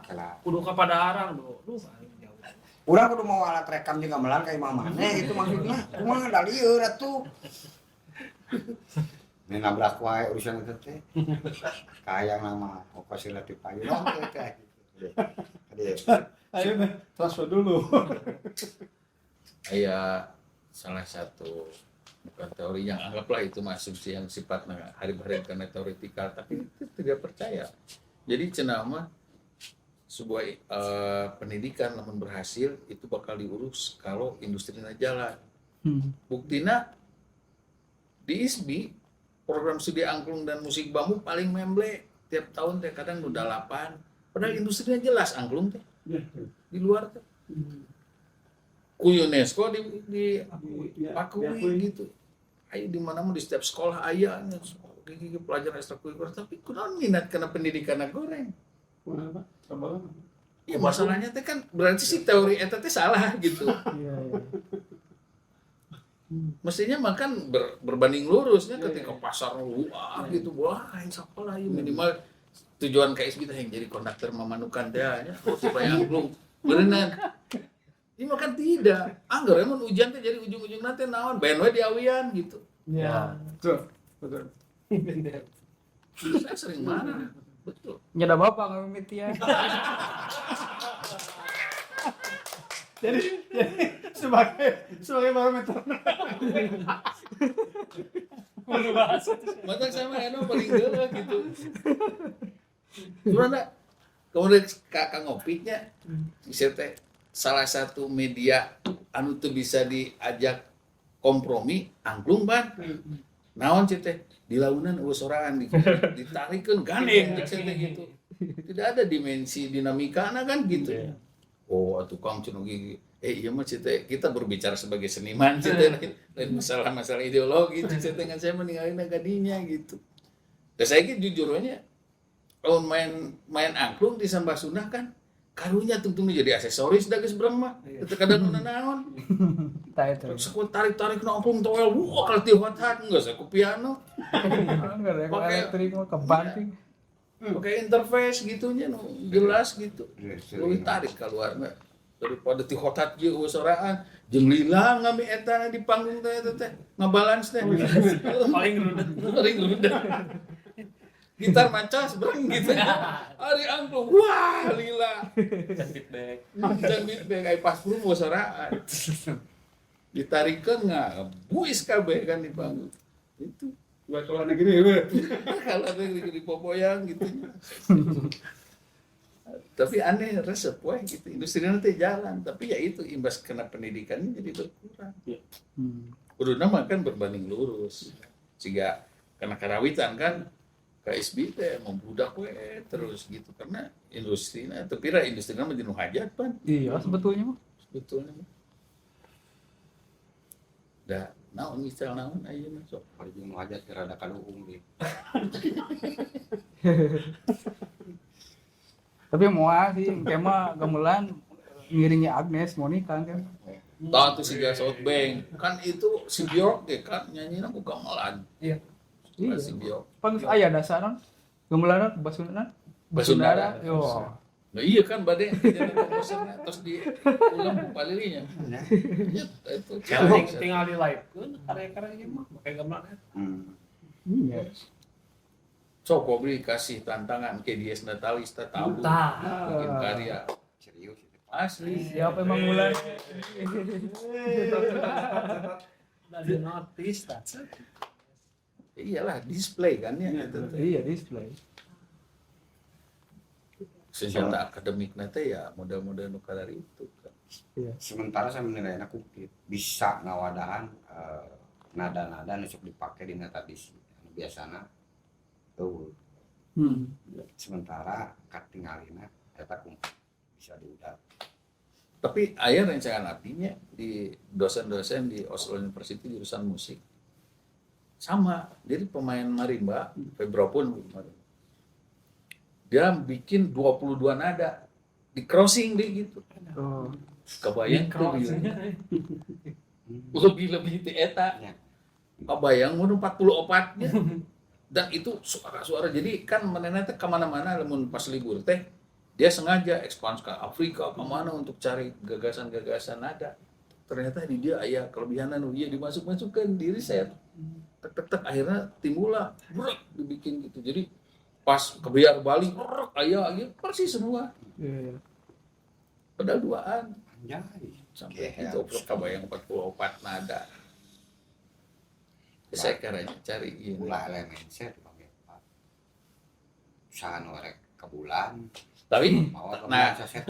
kela. Kudu ka Padaharang do. Duh jauh. Urang kudu mau alat rekam juga melang kayak mah maneh itu maksudnya. Kumaha da lieur atuh. Ini nabrak wae urusan itu teh. Kayak nama ongkos relatif ayu teh. Ayo transfer dulu. Aya salah satu bukan teori yang anggaplah itu asumsi yang sifatnya hari-hari karena teoretikal tapi itu tidak percaya. Jadi cenah mah sebuah pendidikan namun berhasil itu bakal diurus kalau industrinya jalan. Buktina di ISBI program studi angklung dan musik bambu paling memble tiap tahun teh kadang udah 8. Padahal industrinya jelas angklung teh di luar teh. Ku UNESCO diakui gitu. Ayo di mana mau di setiap sekolah aya gigi pelajaran ekstrakurikuler tapi kunaon minat karena pendidikan goreng. Kumaha Pak? Coba. Ya masalahnya teh kan berarti si teori eta teh salah gitu. Iya. Mestinya makan berbanding lurusnya ketika pasar luar gitu wah sekolah ya minimal tujuan KSB teh yang jadi konduktor memanukan teh nya supaya angklung berenang. Ini makan tidak. Anggar emang ujian teh jadi ujung-ujung nanti naon bayan we di awian gitu. Ya, betul. Saya sering marah. Betul. Nyada bapak ngamimit ya. Jadi sebagai barometer. Mata sama eno paling geuleuh gitu. Sebenarnya kemudian kakak ngopiknya bisa teh salah satu media anu tuh bisa diajak kompromi angklung ban. Naon cek teh di launan soraan ditarikeun gandeng cek teh gitu. Tidak ada dimensi dinamikana kan gitu. Oh tukang cenah gigi. Iya mah cek teh kita berbicara sebagai seniman cek teh lain masalah ideologi cek teh saya meninggalin gadinya gitu. Dan saya jujur aja kalau main angklung di Sambah Sunda kan karunya tungtung jadi aksesoris da geus breng mah. Teu kadang naon. Tah itu. Sekut tarik-tarik na angklung toel wah kalau ti hot-hot geus aku piano. Enggak ada Pakai- elektrik mah kebanting. Pakai interface gitunya nu jelas gitu. Leuwih tarik keluarna daripada ti hot-hot ge soraan jeung lila ngami eta di panggung teh ngabalans teh. Paling rudet. Gitar mancas breng gitu. Ari angklung wah lila. Can feedback. Can beat ai pas puluh soraan. Ditarikeun buis kabeh kan di panggung. Itu Buat kalau negeri we. kalau ada di popoyang gitu. Tapi aneh resep weh gitu. Industri nanti jalan, tapi ya itu imbas kena pendidikannya jadi berkurang. Kuduna makan berbanding lurus. Sehingga karena karawitan kan KSB teh membludak we terus gitu karena industrinya tapi industrinya mah jenuh hajat pan Iya sebetulnya mah. sebetulnya. Da naon misal naon ayeuna sok. Hari jeung hajat teh rada kaluhung deh. Tapi moal sih kema gamelan ngiringi Agnes Monica kan. Tah tuh siga Southbank kan itu si Bjork ge kan nyanyina ku gamelan. Iya. Iya. Si Bjork. Pan aya dasaran gamelan Basundara. Basundara. Yo. Nah iya kan bade jadi komposernya terus di ulang palilinya. Ya itu Tinggal di live kan karya-karya ieu mah make gamelan. Iya. Sok Kobri kasih tantangan ke dia Natalis tahu Tah. bikin karya Serius itu. asli. Siapa emang mulai? Dari notice tah. Iyalah display kan ya gitu. Iya display. Senjata akademik nanti ya model-model nukar itu kan. Iya. Sementara saya menilai aku bisa ngawadahan nada-nada nusuk dipakai di tradisi biasana tuh. Sementara katingalina eta kumpul bisa diudak. Tapi aya rencana apinya di dosen-dosen di Oslo University jurusan musik. Sama, jadi pemain marimba, Febro pun dia bikin 22 nada di crossing deh gitu. Oh. Kebayang tuh lebih ti eta. Kebayang mun 44-nya. Dan itu suara-suara jadi kan manehna teh kemana-mana lamun pas libur teh dia sengaja ekspans ke Afrika kemana untuk cari gagasan-gagasan nada. Ternyata di dia aya kelebihanan dia dimasuk-masukkan diri saya tek akhirnya timbullah brek dibikin gitu. Jadi pas kebiar Bali aya persis semua. Iya. Padahal duaan Anjay. sampai itu kebayang 44 nada. Saya caranya cari ini. Ulah elemen set pakai apa. Usaha norek ke bulan. Tapi Mau nah set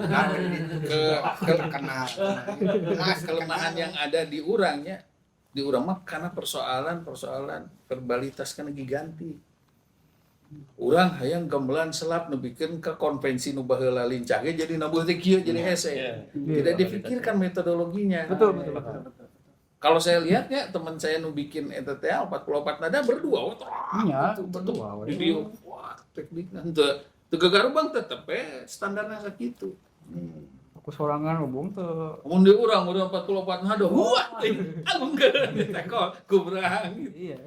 kelemahan yang ada di urangnya di urang mah karena persoalan verbalitas kan lagi ganti. Urang hayang gamelan selap nebikeun ke konvensi nu baheula lincah ge jadi nabuh teh kieu jadi hese. Tidak dipikirkan metodologinya. Betul. Kalau saya lihat ya teman saya nu bikin eta teh 44 nada berdua. Iya, betul. betul. Video wah tekniknya teu gagarubang tetep standarnya sakitu. Aku sorangan ngomong tuh. Mun di urang udah 44 nada, wah, alungkeun ditakol kubrang gitu. Iya.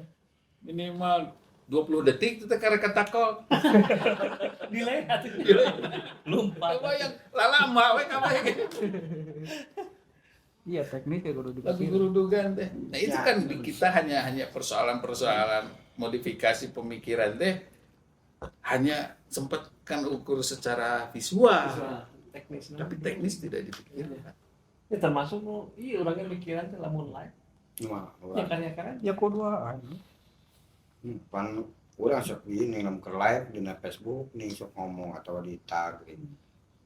Minimal 20 detik teh karek katakol. Delay atuh. Lumpat. Kebayang lalama we kabayang. Iya, tekniknya kudu Lagu dipikir. gurudugan teh. Nah, itu kan di kita hanya persoalan-persoalan modifikasi pemikiran teh hanya sempat kan ukur secara visual. Teknis. Tapi teknis tidak dipikirkan. Ya termasuk nu iya urangnya mikiran teh lamun live. Cuma Ya karya-karya Ya kuduaan. pan urang sok ini ngam ke live di Facebook nih sok ngomong atau di tag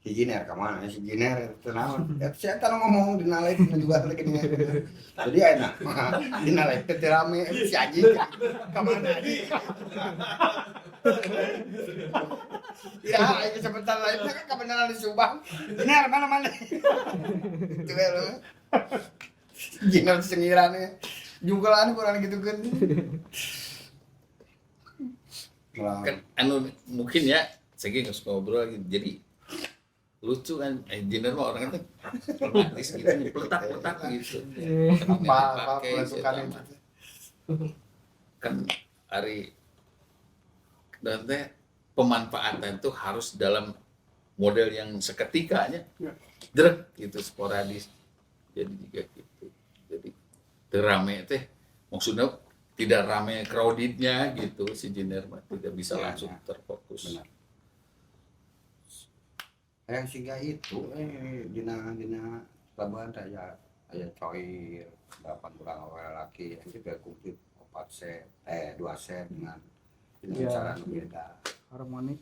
si Jiner kemana si Jiner itu naon saya kan ngomong di live juga lagi nih jadi enak di live teh rame si Aji kemana Aji ya ini sebentar live kan kebenaran di Subang Jiner mana itu ya lo Jiner sengirannya juga lah kurang gitu kan Kan anu mungkin ya saya nggak suka ngobrol lagi jadi lucu kan engineer mah orang itu romantis gitu peletak gitu apa peletukan itu kan hari dan teh pemanfaatan tuh harus dalam model yang seketikanya drek gitu sporadis jadi juga gitu jadi terame teh maksudnya tidak ramai crowdednya gitu si Jiner mah tidak bisa langsung terfokus. Benar. Yang sehingga itu dina pelabuhan saya coir 8 kurang awal laki itu berkumpul 4 set 2 set dengan cara berbeda Harmonik.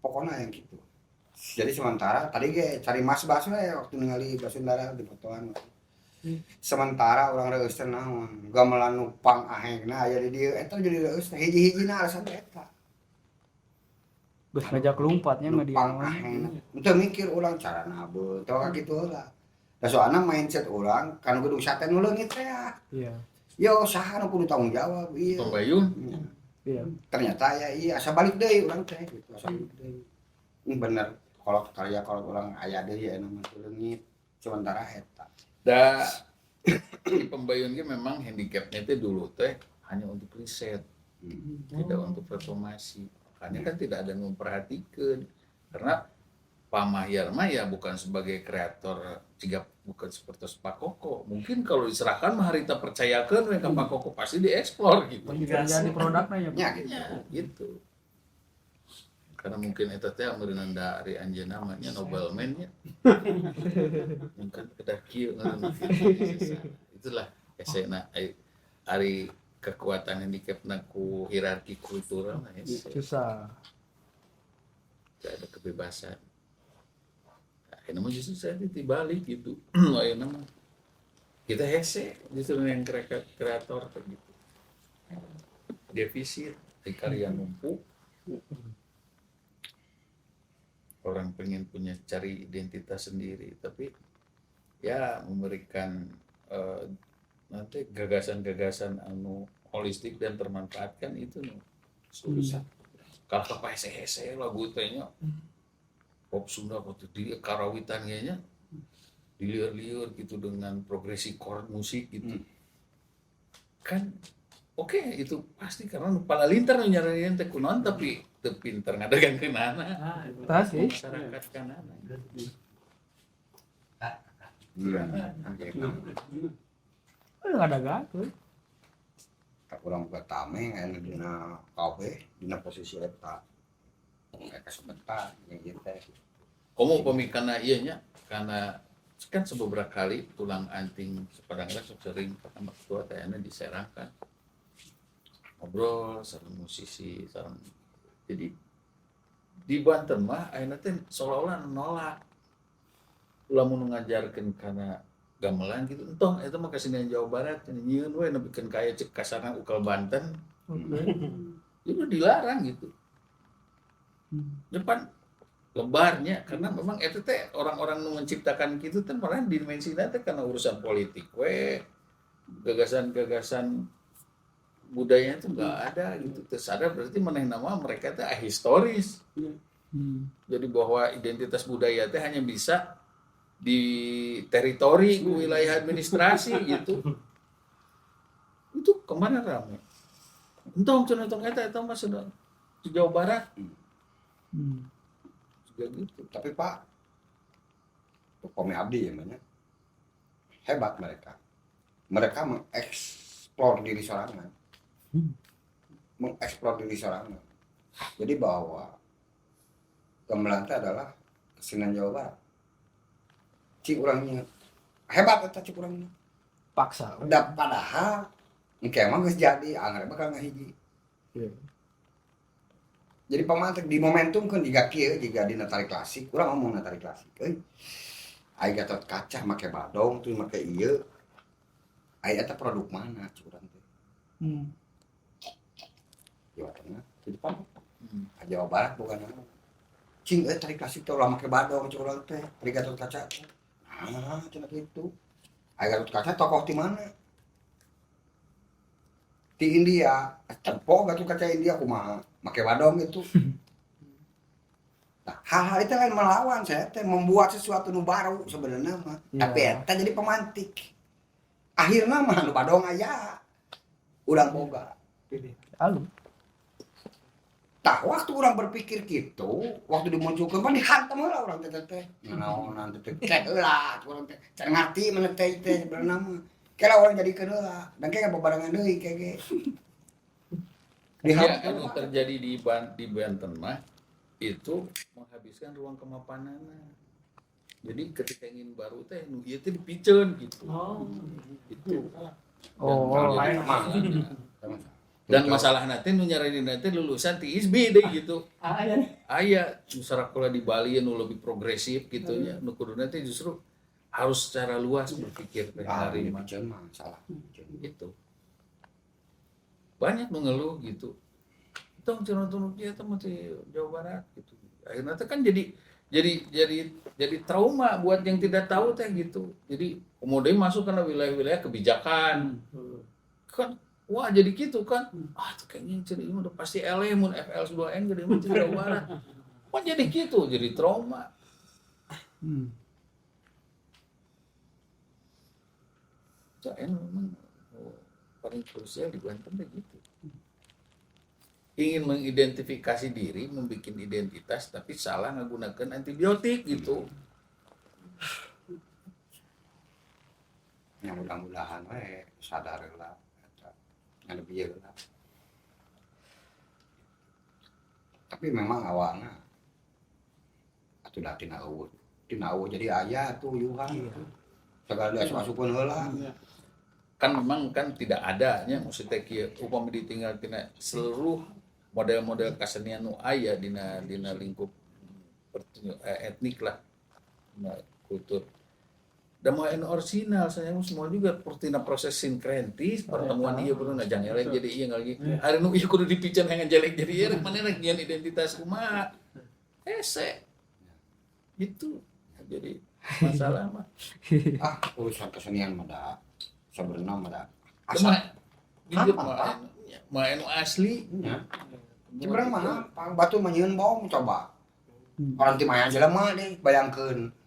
pokoknya yang gitu jadi sementara tadi cari mas Bas waktu ningali Basundara di fotoan Sementara orang reus teh naon gamelan nu pang ahengna aya di dieu eta jadi reus teh hiji-hijina alasan eta Geus ngajak lumpatnya mah dia. pang ahengna teu mikir urang carana abeu teu kitu heula da soalna mindset urang kan kudu sate nu leungit teh Iya. yo saha nu kudu tanggung jawab ieu Pembayun Iya. ternyata ya iya asa balik deui urang teh gitu asa balik deui bener kalau karya kalau orang aya deui aya mah leungit sementara eta da di Pembayun ge memang handicapnya itu dulu teh hanya untuk riset, tidak untuk reformasi. Makanya kan tidak ada yang memperhatikan karena Pak Mahyar mah ya bukan sebagai kreator juga bukan seperti Pak Koko. Mungkin kalau diserahkan mah harita percayakan we ka Pak Koko pasti dieksplor gitu. Jadi produknya ya. nya gitu Ya, gitu. Karena mungkin eta teh ameureunan da ari anjeunna namanya Nobelman nya. Mungkin kedah kieu ngaranna gitu. Itulah esena ari kekuatan handicapna ku hierarki kultural nah ya. Susah. Tidak ada kebebasan. Akhirnya mah justru saya dibalik gitu. Akhirnya mah kita hese justru yang kreator gitu. Defisit di karya numpuk. Orang pengen punya cari identitas sendiri, tapi ya memberikan nanti gagasan-gagasan anu holistik dan termanfaatkan itu susah. Kalau apa hese lagu tehnya pop Sunda waktu di karawitan nya diliur-liur gitu dengan progresi chord musik gitu. Kan oke, itu pasti karena pala lintar nyariin teh kunaon tapi teu pinter ngadagang keunana. Tah sih. Masyarakat kanana. iya Enggak ada gawe. tak urang buka tameng aya dina kabeh dina posisi eta mereka sebentar yang gitu teh Komo pemikana ieu nya karena kan beberapa kali tulang anting sepadang sok sering pertama ketua teh diserahkan. Ngobrol sareng musisi sareng jadi di Banten mah ayeuna teh seolah-olah nolak ulah mun ngajarkeun kana gamelan gitu entong eta mah kesenian Jawa Barat nyieun we nepikeun kaya cek kasarna ukal Banten itu dilarang gitu depan lebarnya karena memang eta teh orang-orang nu menciptakan kitu teh malah dimensina teh karena urusan politik we gagasan-gagasan budaya itu nggak ada gitu tersadar berarti maneh nama mereka teh ahistoris jadi bahwa identitas budaya teh hanya bisa di teritori wilayah administrasi gitu itu kemana ramai entong contoh eta mah sudah di Jawa Barat juga gitu tapi Pak Pome Abdi ya namanya hebat mereka mengeksplor diri sorangan jadi bahwa gamelan teh adalah kesenian Jawa Barat cik urangnya hebat eta cik urangnya Paksa. da padahal engke emang geus jadi anggar bakal ngahiji jadi pemantik di momentum kan jika kieu jika dina tari klasik urang ngomong tari klasik aya Gatot Kaca make badong tuh make ieu aya eta produk mana cik urang teh Jawa Tengah jadi Pak Jawa Barat bukan cing tari klasik teh ulah make badong cik urang teh tari Gatot Kaca cenah kitu aya Gatot Kaca tokoh di mana di India tempo Gatot Kaca India kumaha make badong itu nah hal-hal itu kan melawan saya teh membuat sesuatu nu baru sebenarnya mah tapi eta jadi pemantik akhirnya mah nu badong aya urang boga Alu. tah waktu orang berpikir gitu waktu dimunculkan mah dihantam heula urang teh naonan teh cek heula urang teh can ngarti mana teh sebenarnya mah kala orang jadikeun heula dan kayak bebarengan deui kege ya anu terjadi di Banten mah itu menghabiskan ruang kemapanana jadi ketika ingin baru teh nu ieu teh dipiceun gitu gitu dan masalah nanti nu nyaranin nanti lulusan ti ISB deh gitu aya nu sarakula di Bali nu lebih progresif gitu nya nu kudu nanti justru harus secara luas berpikir Hari menerima salah. itu. Banyak mengeluh gitu. Tong cenah dia teh di Jawa Barat gitu. Akhirnya teh kan jadi trauma buat yang tidak tahu teh gitu. Jadi kemudian masuk karena wilayah-wilayah kebijakan. Kan wah jadi gitu kan. Ah tuh kayaknya ciri ini udah pasti LE mun FL2N gede mun Jawa Barat. Wah jadi gitu, jadi trauma. Soalnya memang paling krusial di Banten tuh gitu. Ingin mengidentifikasi diri, membuat identitas, tapi salah menggunakan antibiotik gitu. Ya mudah-mudahan we sadar lah yang lebih lah. Tapi memang awalnya atuh dah tina eueuh jadi aya tuh yuhan. Segala dia masukkeun heula. Kan memang kan tidak adanya maksudnya kieu upama ditinggal tina seluruh model-model kasenian nu aya dina lingkup etnik lah, kultur. Dan mau original saya semua juga pertina proses sinkretis pertemuan ieu bener ngajang elek jadi ieu lagi. Hari nu ieu kudu dipican hangan jelek jadi ieu rek maneh rek nyian identitas kumaha. Hese. Itu jadi masalah mah. Urusan kesenian mah da sebenarnya mah da Cuma asal hidup mah anu asli. nya. Sebenarnya mah batu manyieun bom coba. Orang ti maya jelema deh bayangkeun.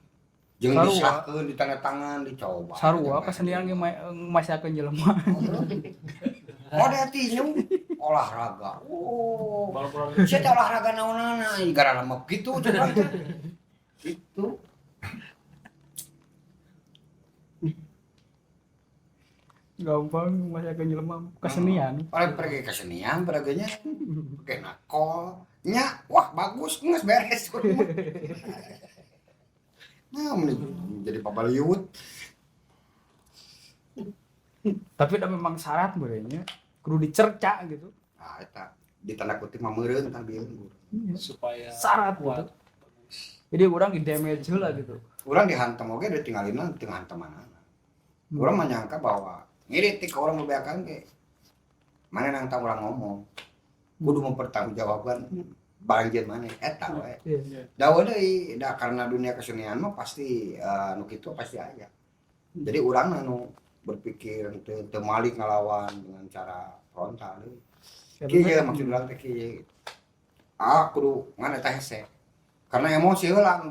Jeung Sarua. disahkeun di tanda tangan dicoba. Sarua kesenian ge masakeun jelema. Oh da tinju olahraga. Oh. Bal-balan Saya teh olahraga naonana gara lama kitu coba. Itu Gampang masakeun jelema kesenian. paling pergi kesenian perginya pakai nakol nya wah bagus geus beres. Nah, jadi pabaliut. Tapi udah memang syarat berenya kudu dicerca gitu. Nah, eta di tanda kutip mah meureun kan bieu. supaya Syarat kuat. gitu. Jadi orang di damage lah gitu. Urang dihantam oge ditinggalina teu hantamanana. Urang menyangka bahwa ngiritik ke orang membeakan ge. Mana nang tang urang ngomong. Kudu mempertanggungjawabkan banjir mana eta we. Iya. Dawa deui da karena dunia kesenian mah pasti nu kitu pasti aya. Jadi urang anu berpikir teu malik ngalawan dengan cara frontal deui. Kieu maksud urang teh kieu. Kudu ngan eta hese. Karena emosi heula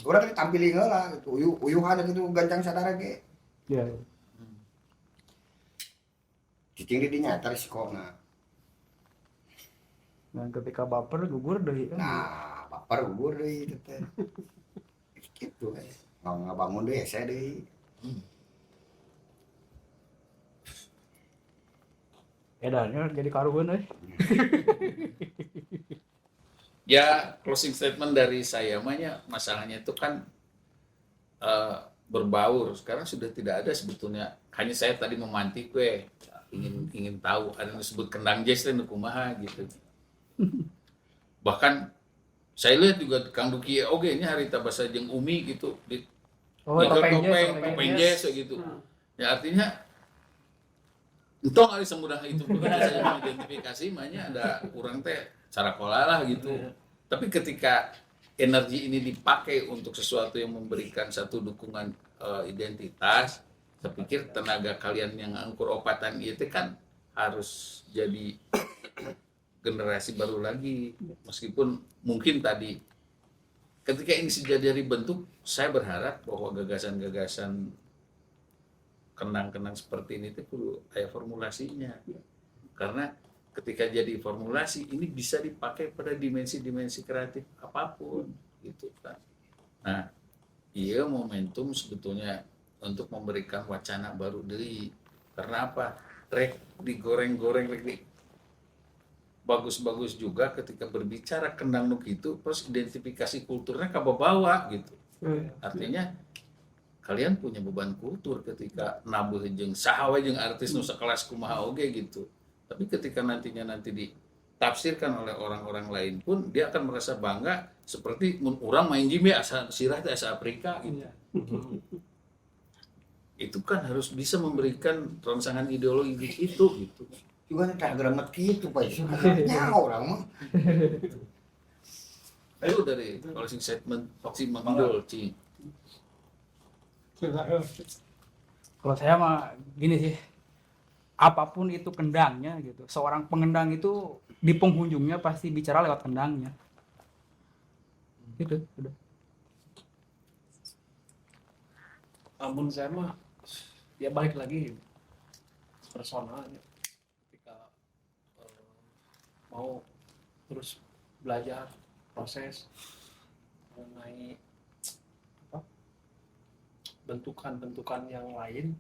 urang teh tampilin heula gitu. Uyuhan gitu gancang sadara ge. Iya. Cicing di dinya eta risikona. Dan ketika baper gugur deui kan. Nah, baper gugur deui itu teh. Kitu we. Ngabangun deui hese deui. Edannya jadi karuan euy. Ya closing statement dari saya mahnya masalahnya itu kan berbaur. Sekarang sudah tidak ada sebetulnya. Hanya saya tadi memantik ingin tahu ada yang disebut kendang jazz dan kumaha gitu. Bahkan saya lihat juga Kang Duki oge nya harita basa jeung Umi gitu di topeng jazz gitu. Ya artinya entong ari semudah itu saya mengidentifikasi mahnya ada kurang teh cara pola lah gitu. Tapi ketika energi ini dipakai untuk sesuatu yang memberikan satu dukungan identitas, saya pikir tenaga kalian yang angkur opatan itu kan harus jadi generasi baru lagi. Meskipun mungkin tadi ketika ini sudah dari bentuk, saya berharap bahwa gagasan-gagasan kenang-kenang seperti ini itu perlu ada formulasinya. Karena ketika jadi formulasi ini bisa dipakai pada dimensi-dimensi kreatif apapun gitu kan. Nah, iya momentum sebetulnya untuk memberikan wacana baru deui. Karena apa? Rek digoreng-goreng rek bagus-bagus juga ketika berbicara kendang nuk itu terus identifikasi kulturnya kababawa gitu. Artinya kalian punya beban kultur ketika nabuh jeung saha we jeung artis nu sakelas kumaha oge gitu. Tapi ketika nantinya ditafsirkan oleh orang-orang lain pun dia akan merasa bangga seperti urang main jimi asa sirah teh asa Afrika gitu. itu kan harus bisa memberikan rangsangan ideologi itu gitu. Juga tak geramat gitu Pak. Sebenarnya orang mah. Ayo dari closing statement Foxy Mangdol, Ci. Kalau saya mah gini sih, apapun itu kendangnya gitu, seorang pengendang itu di penghujungnya pasti bicara lewat kendangnya gitu udah. Amun saya mah ya balik lagi personalnya ketika mau terus belajar proses mengenai apa bentukan-bentukan yang lain,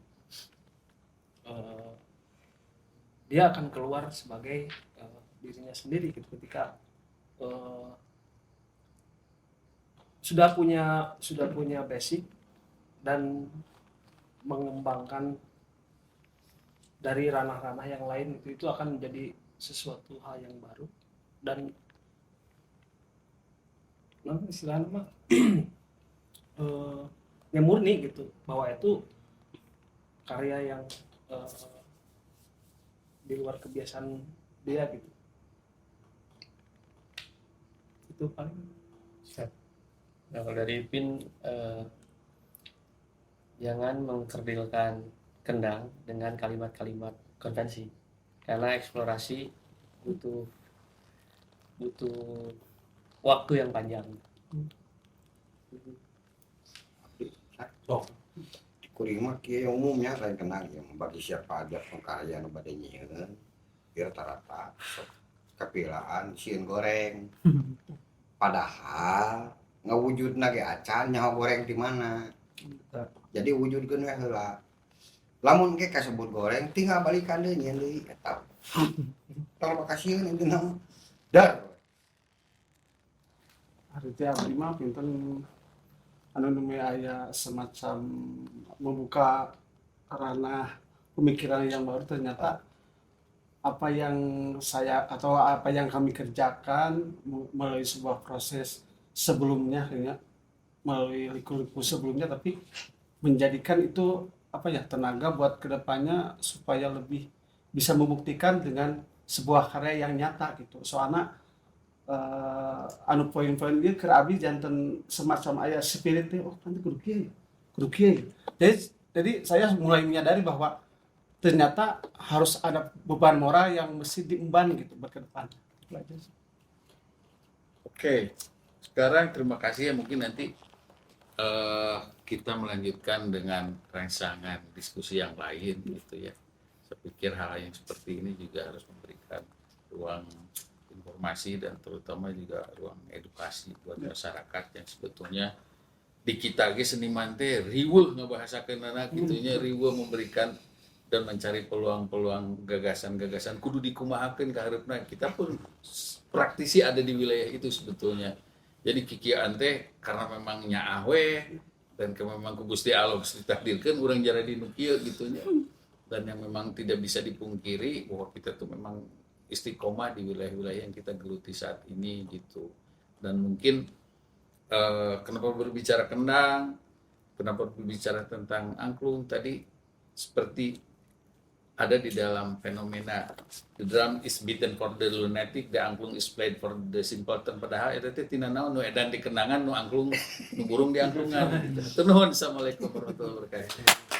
dia akan keluar sebagai dirinya sendiri gitu ketika sudah punya basic dan mengembangkan dari ranah-ranah yang lain, itu akan menjadi sesuatu hal yang baru dan istilahnya mah yang murni gitu, bahwa itu karya yang di luar kebiasaan dia gitu. Itu paling. Nah, kalau dari Ipin, jangan mengkerdilkan kendang dengan kalimat-kalimat konvensi, karena eksplorasi butuh waktu yang panjang. Kuring mah kieu umumnya lain kenal yang bagi siapa aja pengkarya nu bade nyieun. Biar rata-rata kepilaan sieun goreng. Padahal ngawujudna ge acan nyaho goreng di mana. Jadi wujudkeun we heula. Lamun ge kasebut goreng tinggal balikan deui nyieun deui eta. Kalau makasieun intina mah. Dar. Artinya abdi mah pinten anu nu aya semacam membuka ranah pemikiran yang baru. Ternyata apa yang saya atau apa yang kami kerjakan melalui sebuah proses sebelumnya, kayaknya melalui liku-liku sebelumnya, tapi menjadikan itu apa ya, tenaga buat kedepannya supaya lebih bisa membuktikan dengan sebuah karya yang nyata gitu. Soalnya anu poin-poin dia ke abdi janten semacam aya spirit teh, oh nanti kudu kieu. Jadi saya mulai menyadari bahwa ternyata harus ada beban moral yang mesti diemban gitu ke depan. Oke. Sekarang terima kasih ya, mungkin nanti kita melanjutkan dengan rangsangan diskusi yang lain gitu ya. Saya pikir hal yang seperti ini juga harus memberikan ruang informasi dan terutama juga ruang edukasi buat masyarakat yang sebetulnya di kita ge seniman teh riweuh ngabahasakeun anak gitunya, riweuh memberikan dan mencari peluang-peluang gagasan-gagasan kudu dikumahakeun ka hareupna. Kita pun praktisi ada di wilayah itu sebetulnya. Jadi kikian teh karena memang nyaah we dan memang ku Gusti Allah ditakdirkeun urang jara di nu kieu gitunya. Dan yang memang tidak bisa dipungkiri bahwa kita tuh memang istiqomah di wilayah-wilayah yang kita geluti saat ini gitu. Dan mungkin kenapa berbicara kendang, kenapa berbicara tentang angklung tadi, seperti ada di dalam fenomena the drum is beaten for the lunatic, the angklung is played for the simpleton. Padahal eta teh tina naon nu edan di kendangan, nu angklung nu burung di angklungan. Nuhun. Assalamualaikum warahmatullahi wabarakatuh.